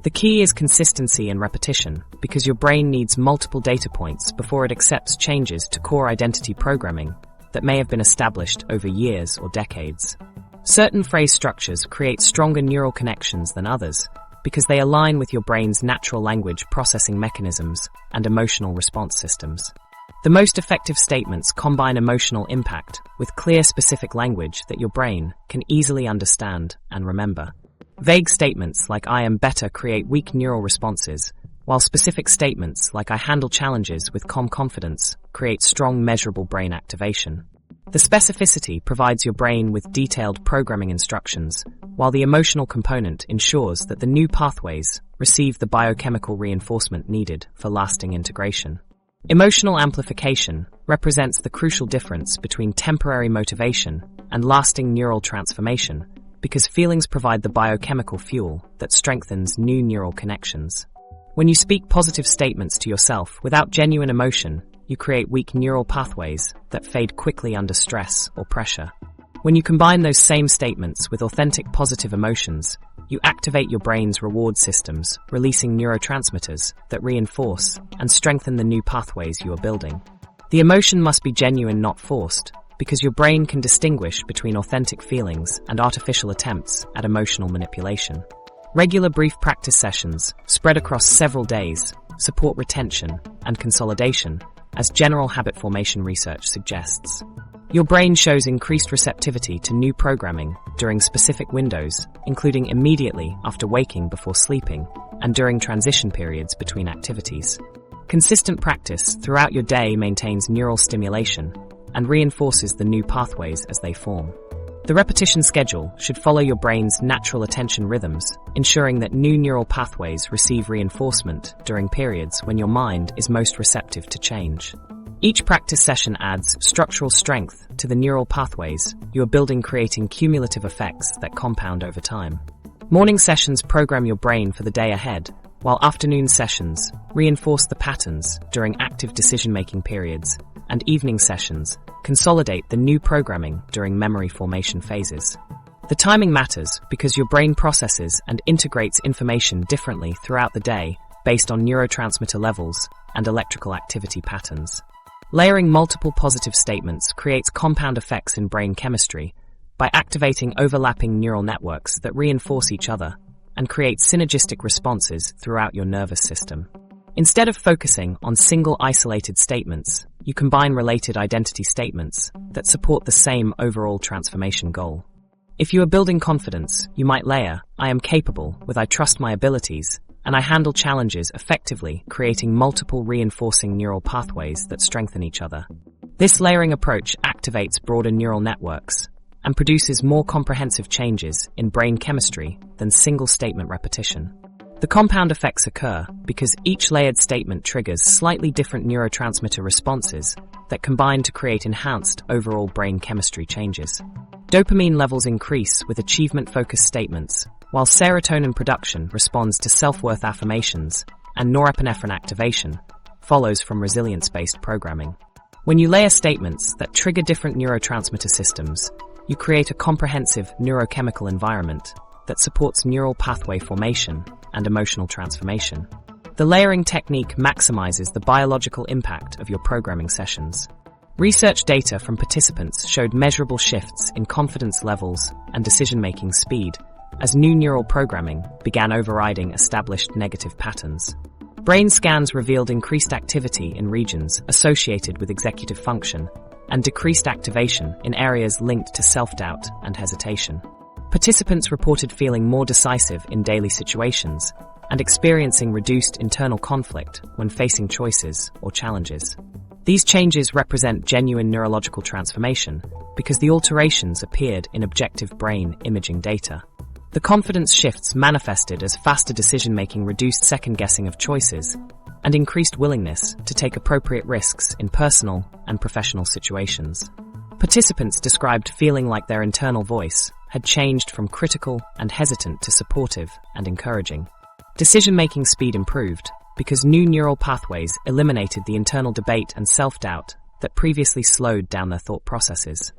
The key is consistency and repetition, because your brain needs multiple data points before it accepts changes to core identity programming that may have been established over years or decades. Certain phrase structures create stronger neural connections than others because they align with your brain's natural language processing mechanisms and emotional response systems. The most effective statements combine emotional impact with clear, specific language that your brain can easily understand and remember. Vague statements like "I am better" create weak neural responses, while specific statements like "I handle challenges with calm confidence" create strong, measurable brain activation. The specificity provides your brain with detailed programming instructions, while the emotional component ensures that the new pathways receive the biochemical reinforcement needed for lasting integration. Emotional amplification represents the crucial difference between temporary motivation and lasting neural transformation, because feelings provide the biochemical fuel that strengthens new neural connections. When you speak positive statements to yourself without genuine emotion, you create weak neural pathways that fade quickly under stress or pressure. When you combine those same statements with authentic positive emotions, you activate your brain's reward systems, releasing neurotransmitters that reinforce and strengthen the new pathways you are building. The emotion must be genuine, not forced, because your brain can distinguish between authentic feelings and artificial attempts at emotional manipulation. Regular brief practice sessions, spread across several days, support retention and consolidation, as general habit formation research suggests. Your brain shows increased receptivity to new programming during specific windows, including immediately after waking before sleeping and during transition periods between activities. Consistent practice throughout your day maintains neural stimulation and reinforces the new pathways as they form. The repetition schedule should follow your brain's natural attention rhythms, ensuring that new neural pathways receive reinforcement during periods when your mind is most receptive to change. Each practice session adds structural strength to the neural pathways you are building, creating cumulative effects that compound over time. Morning sessions program your brain for the day ahead, while afternoon sessions reinforce the patterns during active decision-making periods, and evening sessions consolidate the new programming during memory formation phases. The timing matters because your brain processes and integrates information differently throughout the day based on neurotransmitter levels and electrical activity patterns. Layering multiple positive statements creates compound effects in brain chemistry by activating overlapping neural networks that reinforce each other and create synergistic responses throughout your nervous system. Instead of focusing on single isolated statements, you combine related identity statements that support the same overall transformation goal. If you are building confidence, you might layer "I am capable" with "I trust my abilities" and "I handle challenges effectively," creating multiple reinforcing neural pathways that strengthen each other. This layering approach activates broader neural networks and produces more comprehensive changes in brain chemistry than single statement repetition. The compound effects occur because each layered statement triggers slightly different neurotransmitter responses that combine to create enhanced overall brain chemistry changes. Dopamine levels increase with achievement-focused statements, while serotonin production responds to self-worth affirmations, and norepinephrine activation follows from resilience-based programming. When you layer statements that trigger different neurotransmitter systems, you create a comprehensive neurochemical environment that supports neural pathway formation and emotional transformation. The layering technique maximizes the biological impact of your programming sessions. Research data from participants showed measurable shifts in confidence levels and decision-making speed as new neural programming began overriding established negative patterns. Brain scans revealed increased activity in regions associated with executive function and decreased activation in areas linked to self-doubt and hesitation. Participants reported feeling more decisive in daily situations and experiencing reduced internal conflict when facing choices or challenges. These changes represent genuine neurological transformation because the alterations appeared in objective brain imaging data. The confidence shifts manifested as faster decision-making, reduced second-guessing of choices, and increased willingness to take appropriate risks in personal and professional situations. Participants described feeling like their internal voice had changed from critical and hesitant to supportive and encouraging. Decision-making speed improved because new neural pathways eliminated the internal debate and self-doubt that previously slowed down their thought processes.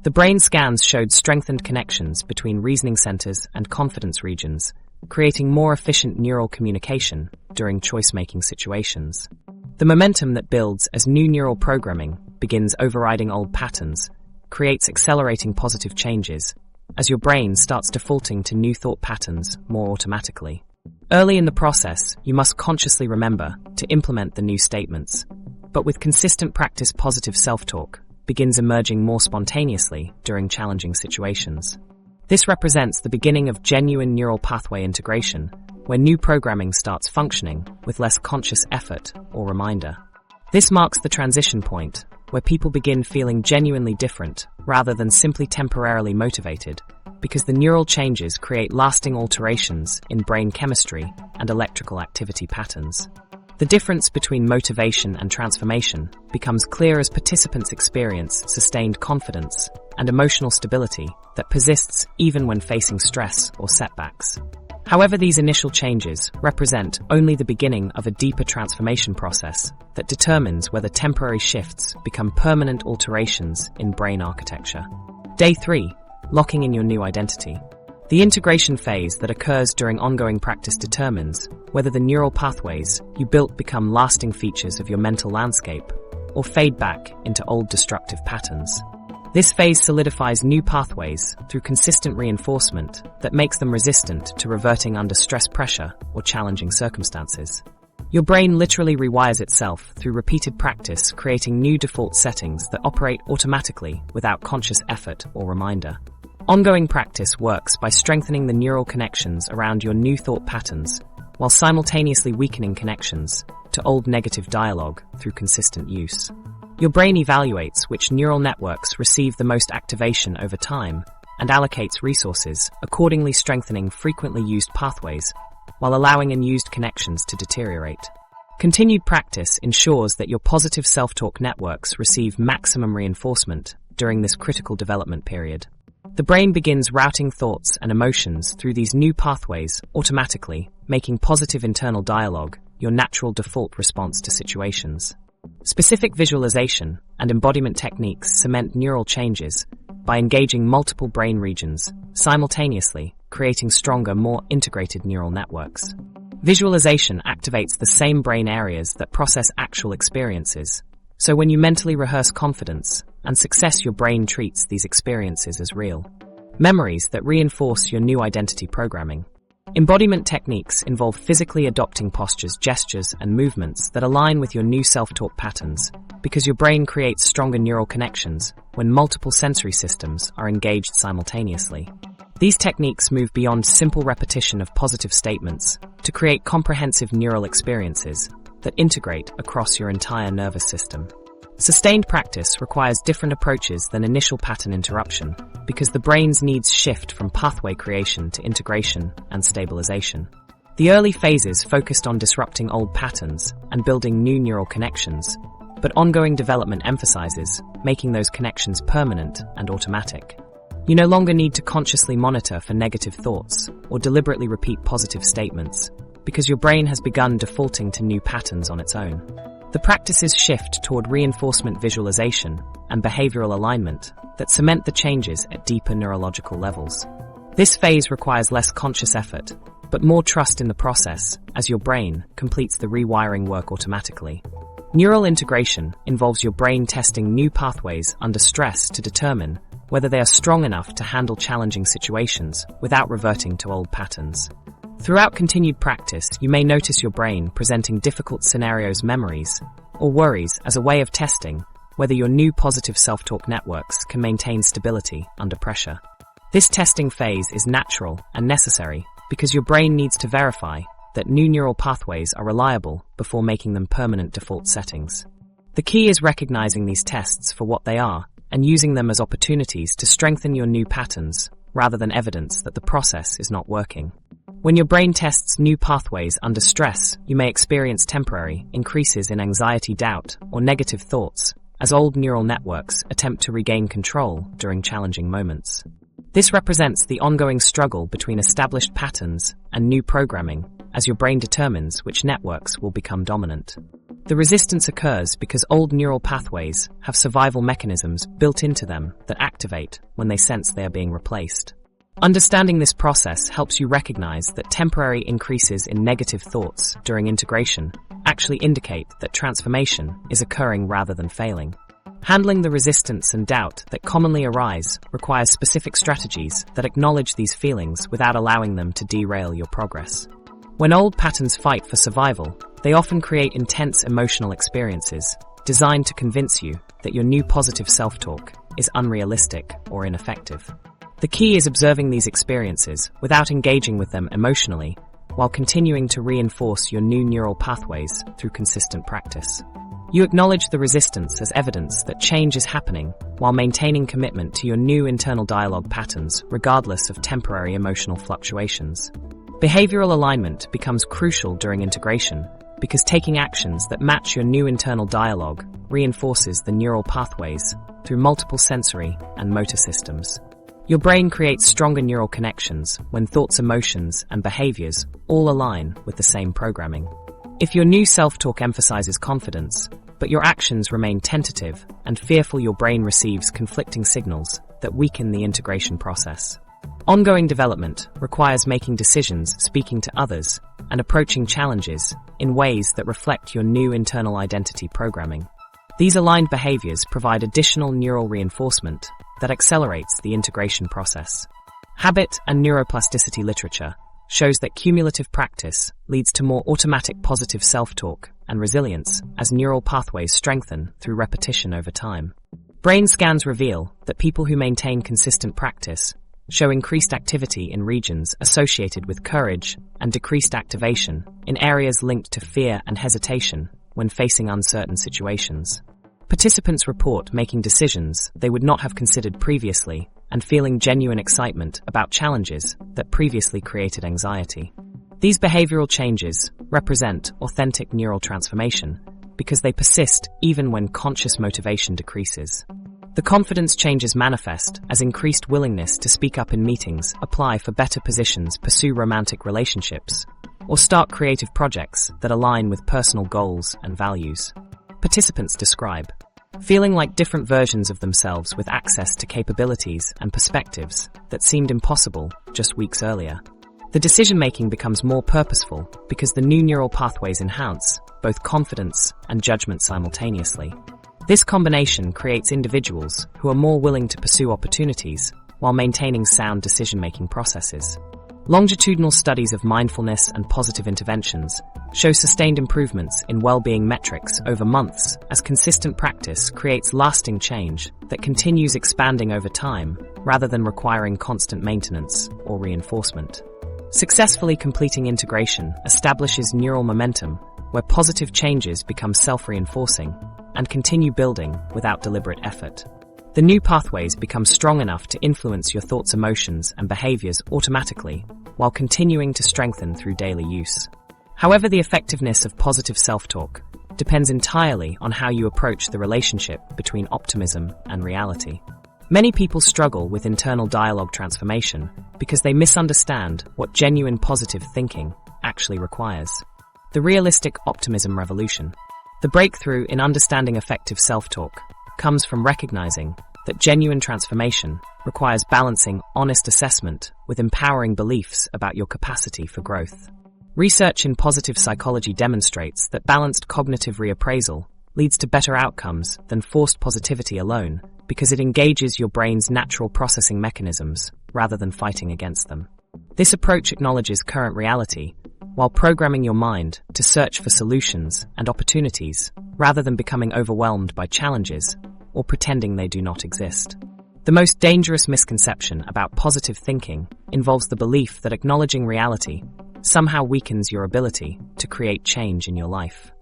The brain scans showed strengthened connections between reasoning centers and confidence regions, creating more efficient neural communication during choice-making situations. The momentum that builds as new neural programming begins overriding old patterns creates accelerating positive changes as your brain starts defaulting to new thought patterns more automatically. Early in the process, you must consciously remember to implement the new statements, but with consistent practice, positive self-talk begins emerging more spontaneously during challenging situations. This represents the beginning of genuine neural pathway integration, where new programming starts functioning with less conscious effort or reminder. This marks the transition point where people begin feeling genuinely different rather than simply temporarily motivated, because the neural changes create lasting alterations in brain chemistry and electrical activity patterns. The difference between motivation and transformation becomes clear as participants experience sustained confidence and emotional stability that persists even when facing stress or setbacks. However, these initial changes represent only the beginning of a deeper transformation process that determines whether temporary shifts become permanent alterations in brain architecture. Day 3. Locking in your new identity. The integration phase that occurs during ongoing practice determines whether the neural pathways you built become lasting features of your mental landscape or fade back into old destructive patterns. This phase solidifies new pathways through consistent reinforcement that makes them resistant to reverting under stress, pressure, or challenging circumstances. Your brain literally rewires itself through repeated practice, creating new default settings that operate automatically without conscious effort or reminder. Ongoing practice works by strengthening the neural connections around your new thought patterns, while simultaneously weakening connections to old negative dialogue through consistent use. Your brain evaluates which neural networks receive the most activation over time and allocates resources, accordingly strengthening frequently used pathways while allowing unused connections to deteriorate. Continued practice ensures that your positive self-talk networks receive maximum reinforcement during this critical development period. The brain begins routing thoughts and emotions through these new pathways automatically, making positive internal dialogue your natural default response to situations. Specific visualization and embodiment techniques cement neural changes by engaging multiple brain regions simultaneously, creating stronger, more integrated neural networks. Visualization activates the same brain areas that process actual experiences, so when you mentally rehearse confidence and success, your brain treats these experiences as real memories that reinforce your new identity programming. Embodiment techniques involve physically adopting postures, gestures, and movements that align with your new self-talk patterns, because your brain creates stronger neural connections when multiple sensory systems are engaged simultaneously. These techniques move beyond simple repetition of positive statements to create comprehensive neural experiences that integrate across your entire nervous system. Sustained practice requires different approaches than initial pattern interruption, because the brain's needs shift from pathway creation to integration and stabilization. The early phases focused on disrupting old patterns and building new neural connections, but ongoing development emphasizes making those connections permanent and automatic. You no longer need to consciously monitor for negative thoughts or deliberately repeat positive statements, because your brain has begun defaulting to new patterns on its own. The practices shift toward reinforcement visualization and behavioral alignment that cement the changes at deeper neurological levels. This phase requires less conscious effort, but more trust in the process, as your brain completes the rewiring work automatically. Neural integration involves your brain testing new pathways under stress to determine whether they are strong enough to handle challenging situations without reverting to old patterns. Throughout continued practice, you may notice your brain presenting difficult scenarios, memories, or worries as a way of testing whether your new positive self-talk networks can maintain stability under pressure. This testing phase is natural and necessary because your brain needs to verify that new neural pathways are reliable before making them permanent default settings. The key is recognizing these tests for what they are and using them as opportunities to strengthen your new patterns rather than evidence that the process is not working. When your brain tests new pathways under stress, you may experience temporary increases in anxiety, doubt, or negative thoughts as old neural networks attempt to regain control during challenging moments. This represents the ongoing struggle between established patterns and new programming as your brain determines which networks will become dominant. The resistance occurs because old neural pathways have survival mechanisms built into them that activate when they sense they are being replaced. Understanding this process helps you recognize that temporary increases in negative thoughts during integration actually indicate that transformation is occurring rather than failing. Handling the resistance and doubt that commonly arise requires specific strategies that acknowledge these feelings without allowing them to derail your progress. When old patterns fight for survival, they often create intense emotional experiences designed to convince you that your new positive self-talk is unrealistic or ineffective. The key is observing these experiences without engaging with them emotionally, while continuing to reinforce your new neural pathways through consistent practice. You acknowledge the resistance as evidence that change is happening while maintaining commitment to your new internal dialogue patterns regardless of temporary emotional fluctuations. Behavioral alignment becomes crucial during integration because taking actions that match your new internal dialogue reinforces the neural pathways through multiple sensory and motor systems. Your brain creates stronger neural connections when thoughts, emotions, and behaviors all align with the same programming. If your new self-talk emphasizes confidence, but your actions remain tentative and fearful, your brain receives conflicting signals that weaken the integration process. Ongoing development requires making decisions, speaking to others, and approaching challenges in ways that reflect your new internal identity programming. These aligned behaviors provide additional neural reinforcement that accelerates the integration process. Habit and neuroplasticity literature shows that cumulative practice leads to more automatic positive self-talk and resilience as neural pathways strengthen through repetition over time. Brain scans reveal that people who maintain consistent practice show increased activity in regions associated with courage and decreased activation in areas linked to fear and hesitation when facing uncertain situations. Participants report making decisions they would not have considered previously and feeling genuine excitement about challenges that previously created anxiety. These behavioral changes represent authentic neural transformation because they persist even when conscious motivation decreases. The confidence changes manifest as increased willingness to speak up in meetings, apply for better positions, pursue romantic relationships, or start creative projects that align with personal goals and values. Participants describe feeling like different versions of themselves with access to capabilities and perspectives that seemed impossible just weeks earlier. The decision-making becomes more purposeful because the new neural pathways enhance both confidence and judgment simultaneously. This combination creates individuals who are more willing to pursue opportunities while maintaining sound decision-making processes. Longitudinal studies of mindfulness and positive interventions show sustained improvements in well-being metrics over months as consistent practice creates lasting change that continues expanding over time rather than requiring constant maintenance or reinforcement. Successfully completing integration establishes neural momentum where positive changes become self-reinforcing and continue building without deliberate effort. The new pathways become strong enough to influence your thoughts, emotions, and behaviors automatically, while continuing to strengthen through daily use. However, the effectiveness of positive self-talk depends entirely on how you approach the relationship between optimism and reality. Many people struggle with internal dialogue transformation because they misunderstand what genuine positive thinking actually requires. The realistic optimism revolution. The breakthrough in understanding effective self-talk comes from recognizing that genuine transformation requires balancing honest assessment with empowering beliefs about your capacity for growth. Research in positive psychology demonstrates that balanced cognitive reappraisal leads to better outcomes than forced positivity alone because it engages your brain's natural processing mechanisms rather than fighting against them. This approach acknowledges current reality while programming your mind to search for solutions and opportunities rather than becoming overwhelmed by challenges or pretending they do not exist. The most dangerous misconception about positive thinking involves the belief that acknowledging reality somehow weakens your ability to create change in your life.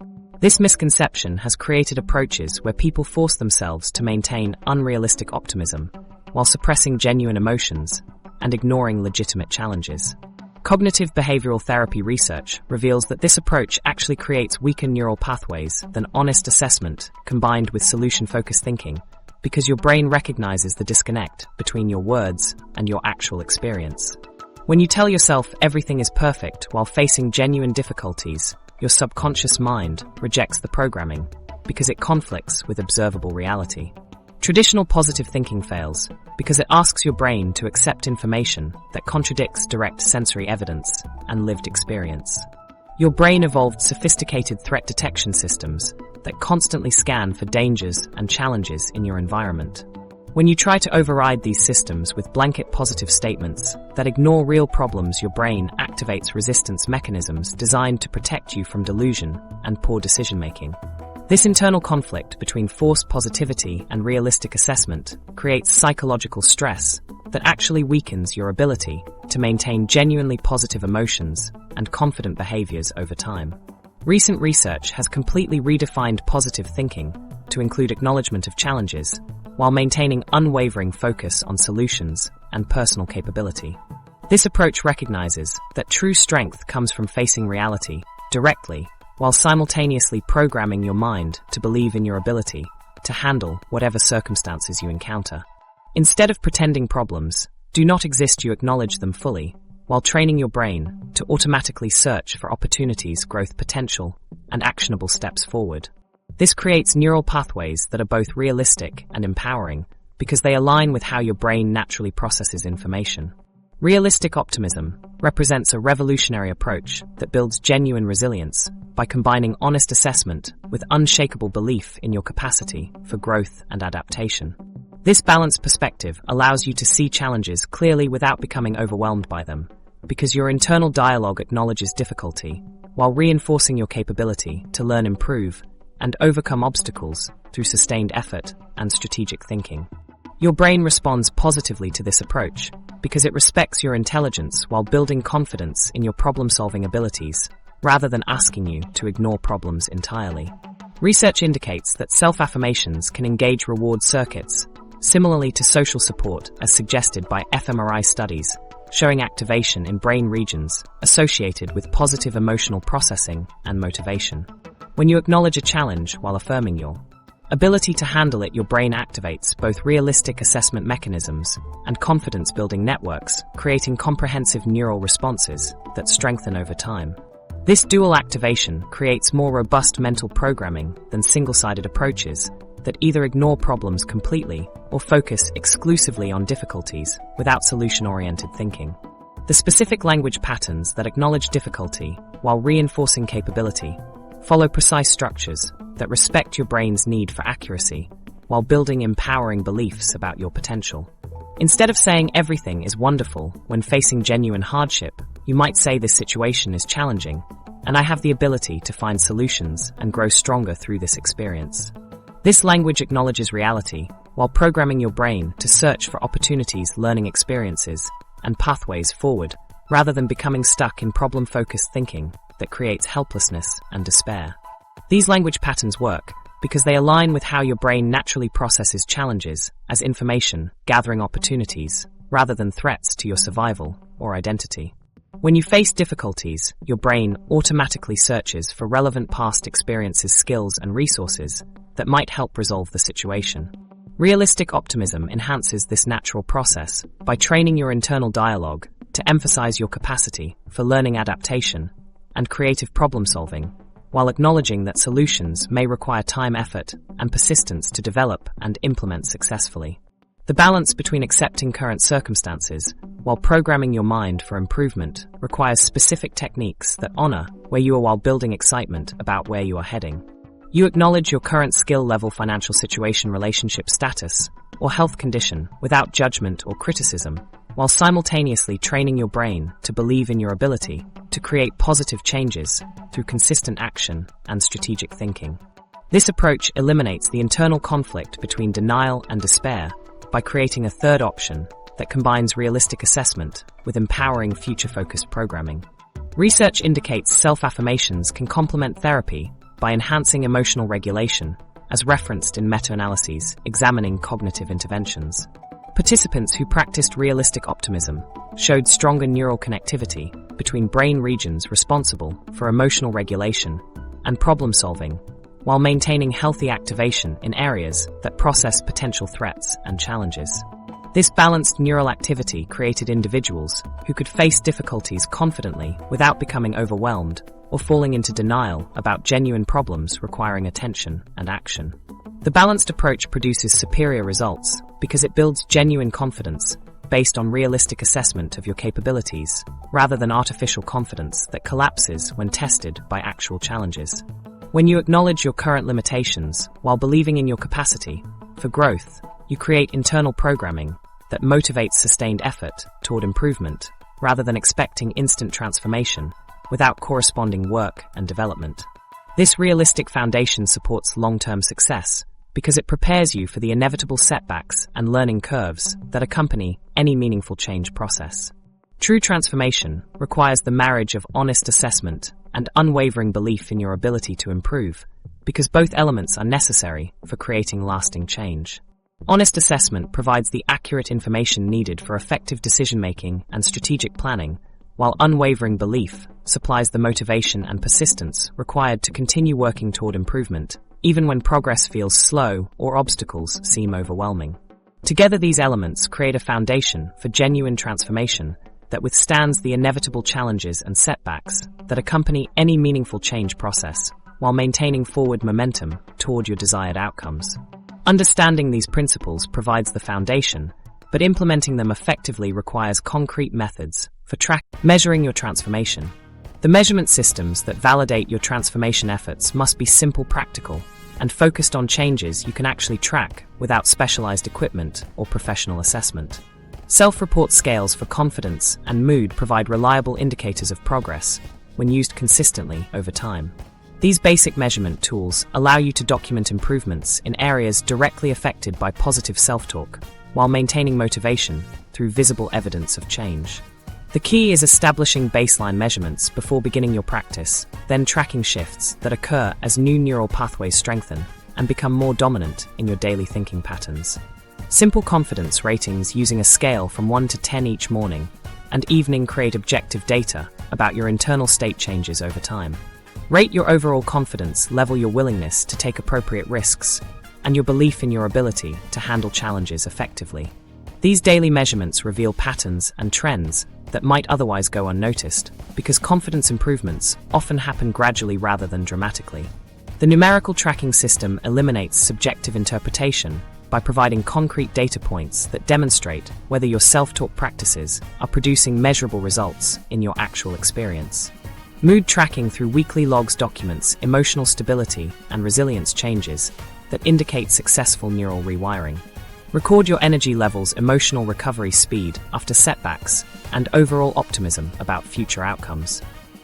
This misconception has created approaches where people force themselves to maintain unrealistic optimism while suppressing genuine emotions and ignoring legitimate challenges. Cognitive behavioral therapy research reveals that this approach actually creates weaker neural pathways than honest assessment combined with solution-focused thinking, because your brain recognizes the disconnect between your words and your actual experience. When you tell yourself everything is perfect while facing genuine difficulties, your subconscious mind rejects the programming because it conflicts with observable reality. Traditional positive thinking fails because it asks your brain to accept information that contradicts direct sensory evidence and lived experience. Your brain evolved sophisticated threat detection systems that constantly scan for dangers and challenges in your environment. When you try to override these systems with blanket positive statements that ignore real problems, your brain activates resistance mechanisms designed to protect you from delusion and poor decision-making. This internal conflict between forced positivity and realistic assessment creates psychological stress that actually weakens your ability to maintain genuinely positive emotions and confident behaviors over time. Recent research has completely redefined positive thinking to include acknowledgement of challenges while maintaining unwavering focus on solutions and personal capability. This approach recognizes that true strength comes from facing reality directly while simultaneously programming your mind to believe in your ability to handle whatever circumstances you encounter. Instead of pretending problems do not exist, you acknowledge them fully, while training your brain to automatically search for opportunities, growth potential, and actionable steps forward. This creates neural pathways that are both realistic and empowering because they align with how your brain naturally processes information. Realistic optimism represents a revolutionary approach that builds genuine resilience by combining honest assessment with unshakable belief in your capacity for growth and adaptation. This balanced perspective allows you to see challenges clearly without becoming overwhelmed by them, because your internal dialogue acknowledges difficulty while reinforcing your capability to learn, improve, and overcome obstacles through sustained effort and strategic thinking. Your brain responds positively to this approach because it respects your intelligence while building confidence in your problem-solving abilities, rather than asking you to ignore problems entirely. Research indicates that self-affirmations can engage reward circuits, similarly to social support as suggested by fMRI studies, showing activation in brain regions associated with positive emotional processing and motivation. When you acknowledge a challenge while affirming your ability to handle it, your brain activates both realistic assessment mechanisms and confidence-building networks, creating comprehensive neural responses that strengthen over time. This dual activation creates more robust mental programming than single-sided approaches that either ignore problems completely or focus exclusively on difficulties without solution-oriented thinking. The specific language patterns that acknowledge difficulty while reinforcing capability follow precise structures that respect your brain's need for accuracy while building empowering beliefs about your potential. Instead of saying everything is wonderful when facing genuine hardship, you might say this situation is challenging, and I have the ability to find solutions and grow stronger through this experience. This language acknowledges reality while programming your brain to search for opportunities, learning experiences, and pathways forward, rather than becoming stuck in problem-focused thinking that creates helplessness and despair. These language patterns work because they align with how your brain naturally processes challenges as information, gathering opportunities, rather than threats to your survival or identity. When you face difficulties, your brain automatically searches for relevant past experiences, skills, and resources that might help resolve the situation. Realistic optimism enhances this natural process by training your internal dialogue to emphasize your capacity for learning, adaptation, and creative problem-solving, while acknowledging that solutions may require time, effort, and persistence to develop and implement successfully. The balance between accepting current circumstances while programming your mind for improvement requires specific techniques that honor where you are while building excitement about where you are heading. You acknowledge your current skill level, financial situation, relationship status, or health condition without judgment or criticism, while simultaneously training your brain to believe in your ability to create positive changes through consistent action and strategic thinking. This approach eliminates the internal conflict between denial and despair by creating a third option that combines realistic assessment with empowering future-focused programming. Research indicates self-affirmations can complement therapy by enhancing emotional regulation, as referenced in meta-analyses examining cognitive interventions. Participants who practiced realistic optimism showed stronger neural connectivity between brain regions responsible for emotional regulation and problem-solving, while maintaining healthy activation in areas that process potential threats and challenges. This balanced neural activity created individuals who could face difficulties confidently without becoming overwhelmed or falling into denial about genuine problems requiring attention and action. The balanced approach produces superior results because it builds genuine confidence based on realistic assessment of your capabilities, rather than artificial confidence that collapses when tested by actual challenges. When you acknowledge your current limitations while believing in your capacity for growth, you create internal programming that motivates sustained effort toward improvement, rather than expecting instant transformation without corresponding work and development. This realistic foundation supports long-term success because it prepares you for the inevitable setbacks and learning curves that accompany any meaningful change process. True transformation requires the marriage of honest assessment and unwavering belief in your ability to improve, because both elements are necessary for creating lasting change. Honest assessment provides the accurate information needed for effective decision-making and strategic planning, while unwavering belief supplies the motivation and persistence required to continue working toward improvement, even when progress feels slow or obstacles seem overwhelming. Together, these elements create a foundation for genuine transformation that withstands the inevitable challenges and setbacks that accompany any meaningful change process, while maintaining forward momentum toward your desired outcomes. Understanding these principles provides the foundation, but implementing them effectively requires concrete methods for measuring your transformation. The measurement systems that validate your transformation efforts must be simple, practical, and focused on changes you can actually track without specialized equipment or professional assessment. Self-report scales for confidence and mood provide reliable indicators of progress when used consistently over time. These basic measurement tools allow you to document improvements in areas directly affected by positive self-talk, while maintaining motivation through visible evidence of change. The key is establishing baseline measurements before beginning your practice, then tracking shifts that occur as new neural pathways strengthen and become more dominant in your daily thinking patterns. Simple confidence ratings using a scale from 1 to 10 each morning and evening create objective data about your internal state changes over time. Rate your overall confidence level, your willingness to take appropriate risks, and your belief in your ability to handle challenges effectively. These daily measurements reveal patterns and trends that might otherwise go unnoticed, because confidence improvements often happen gradually rather than dramatically. The numerical tracking system eliminates subjective interpretation by providing concrete data points that demonstrate whether your self-talk practices are producing measurable results in your actual experience. Mood tracking through weekly logs documents emotional stability and resilience changes that indicate successful neural rewiring. Record your energy levels, emotional recovery speed after setbacks, and overall optimism about future outcomes.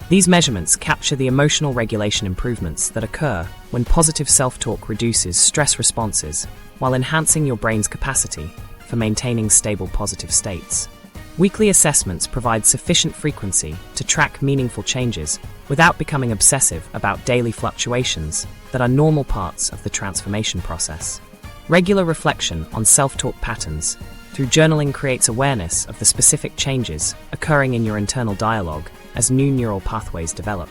These measurements capture the emotional regulation improvements that occur when positive self-talk reduces stress responses while enhancing your brain's capacity for maintaining stable positive states. Weekly assessments provide sufficient frequency to track meaningful changes without becoming obsessive about daily fluctuations that are normal parts of the transformation process. Regular reflection on self-talk patterns through journaling creates awareness of the specific changes occurring in your internal dialogue as new neural pathways develop.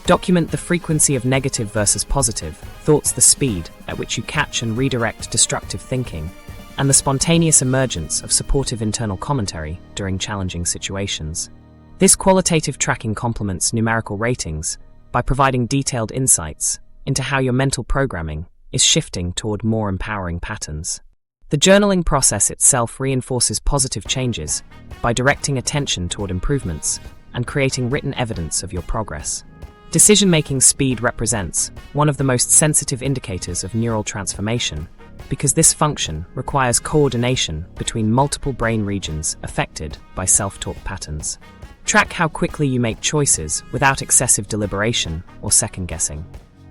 Document the frequency of negative versus positive thoughts, the speed at which you catch and redirect destructive thinking, and the spontaneous emergence of supportive internal commentary during challenging situations. This qualitative tracking complements numerical ratings by providing detailed insights into how your mental programming is shifting toward more empowering patterns. The journaling process itself reinforces positive changes by directing attention toward improvements and creating written evidence of your progress. Decision-making speed represents one of the most sensitive indicators of neural transformation because this function requires coordination between multiple brain regions affected by self-talk patterns. Track how quickly you make choices without excessive deliberation or second-guessing.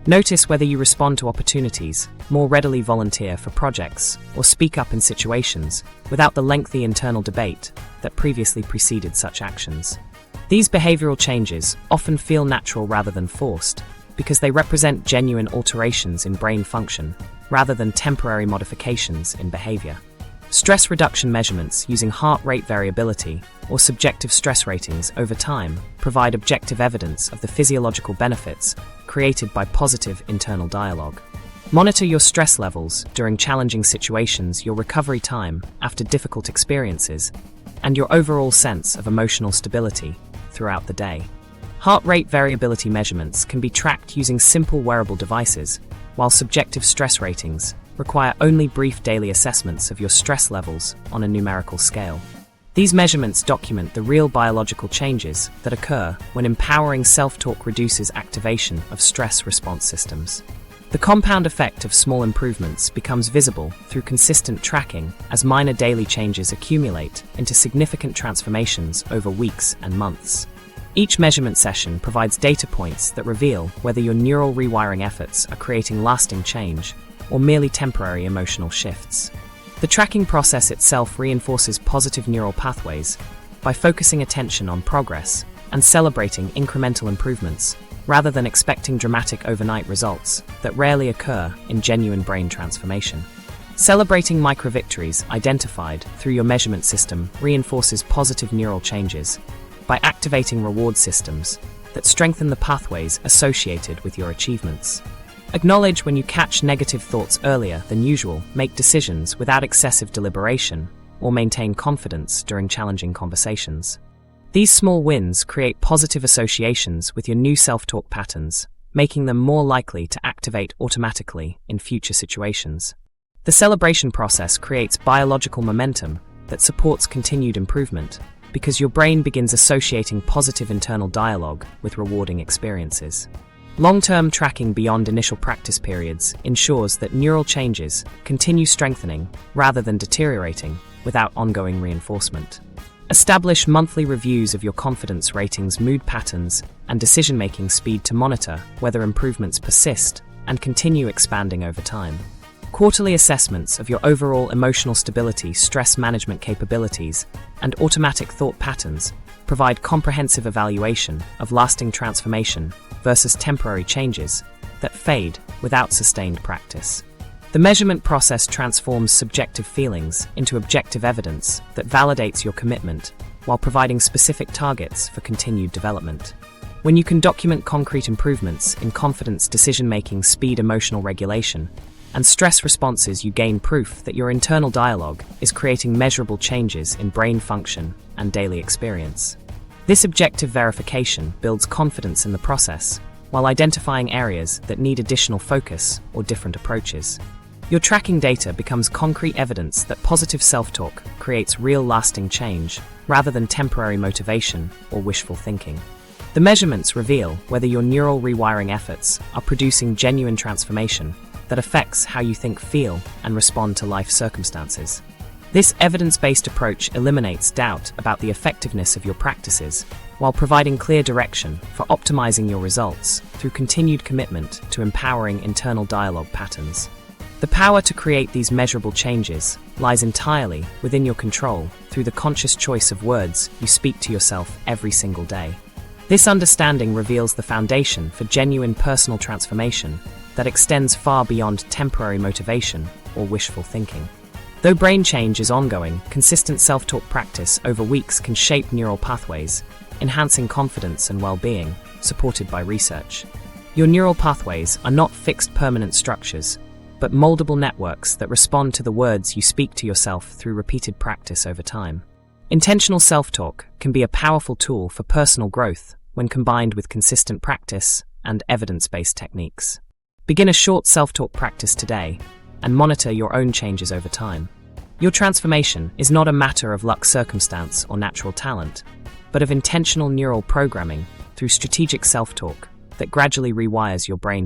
Notice whether you respond to opportunities, more readily volunteer for projects, or speak up in situations without the lengthy internal debate that previously preceded such actions. These behavioral changes often feel natural rather than forced because they represent genuine alterations in brain function rather than temporary modifications in behavior. Stress reduction measurements using heart rate variability or subjective stress ratings over time provide objective evidence of the physiological benefits created by positive internal dialogue. Monitor your stress levels during challenging situations, your recovery time after difficult experiences, and your overall sense of emotional stability throughout the day. Heart rate variability measurements can be tracked using simple wearable devices, while subjective stress ratings require only brief daily assessments of your stress levels on a numerical scale. These measurements document the real biological changes that occur when empowering self-talk reduces activation of stress response systems. The compound effect of small improvements becomes visible through consistent tracking as minor daily changes accumulate into significant transformations over weeks and months. Each measurement session provides data points that reveal whether your neural rewiring efforts are creating lasting change or merely temporary emotional shifts. The tracking process itself reinforces positive neural pathways by focusing attention on progress and celebrating incremental improvements rather than expecting dramatic overnight results that rarely occur in genuine brain transformation. Celebrating micro-victories identified through your measurement system reinforces positive neural changes by activating reward systems that strengthen the pathways associated with your achievements. Acknowledge when you catch negative thoughts earlier than usual, make decisions without excessive deliberation, or maintain confidence during challenging conversations. These small wins create positive associations with your new self-talk patterns, making them more likely to activate automatically in future situations. The celebration process creates biological momentum that supports continued improvement because your brain begins associating positive internal dialogue with rewarding experiences. Long-term tracking beyond initial practice periods ensures that neural changes continue strengthening rather than deteriorating without ongoing reinforcement. Establish monthly reviews of your confidence ratings, mood patterns, and decision-making speed to monitor whether improvements persist and continue expanding over time. Quarterly assessments of your overall emotional stability, stress management capabilities, and automatic thought patterns provide comprehensive evaluation of lasting transformation versus temporary changes that fade without sustained practice. The measurement process transforms subjective feelings into objective evidence that validates your commitment while providing specific targets for continued development. When you can document concrete improvements in confidence, decision-making, speed, emotional regulation, and stress responses, you gain proof that your internal dialogue is creating measurable changes in brain function and daily experience. This objective verification builds confidence in the process while identifying areas that need additional focus or different approaches. Your tracking data becomes concrete evidence that positive self-talk creates real lasting change rather than temporary motivation or wishful thinking. The measurements reveal whether your neural rewiring efforts are producing genuine transformation that affects how you think, feel, and respond to life circumstances. This evidence-based approach eliminates doubt about the effectiveness of your practices while providing clear direction for optimizing your results through continued commitment to empowering internal dialogue patterns. The power to create these measurable changes lies entirely within your control through the conscious choice of words you speak to yourself every single day. This understanding reveals the foundation for genuine personal transformation that extends far beyond temporary motivation or wishful thinking. Though brain change is ongoing, consistent self-talk practice over weeks can shape neural pathways, enhancing confidence and well-being, supported by research. Your neural pathways are not fixed permanent structures, but moldable networks that respond to the words you speak to yourself through repeated practice over time. Intentional self-talk can be a powerful tool for personal growth when combined with consistent practice and evidence-based techniques. Begin a short self-talk practice today and monitor your own changes over time. Your transformation is not a matter of luck, circumstance, or natural talent, but of intentional neural programming through strategic self-talk that gradually rewires your brain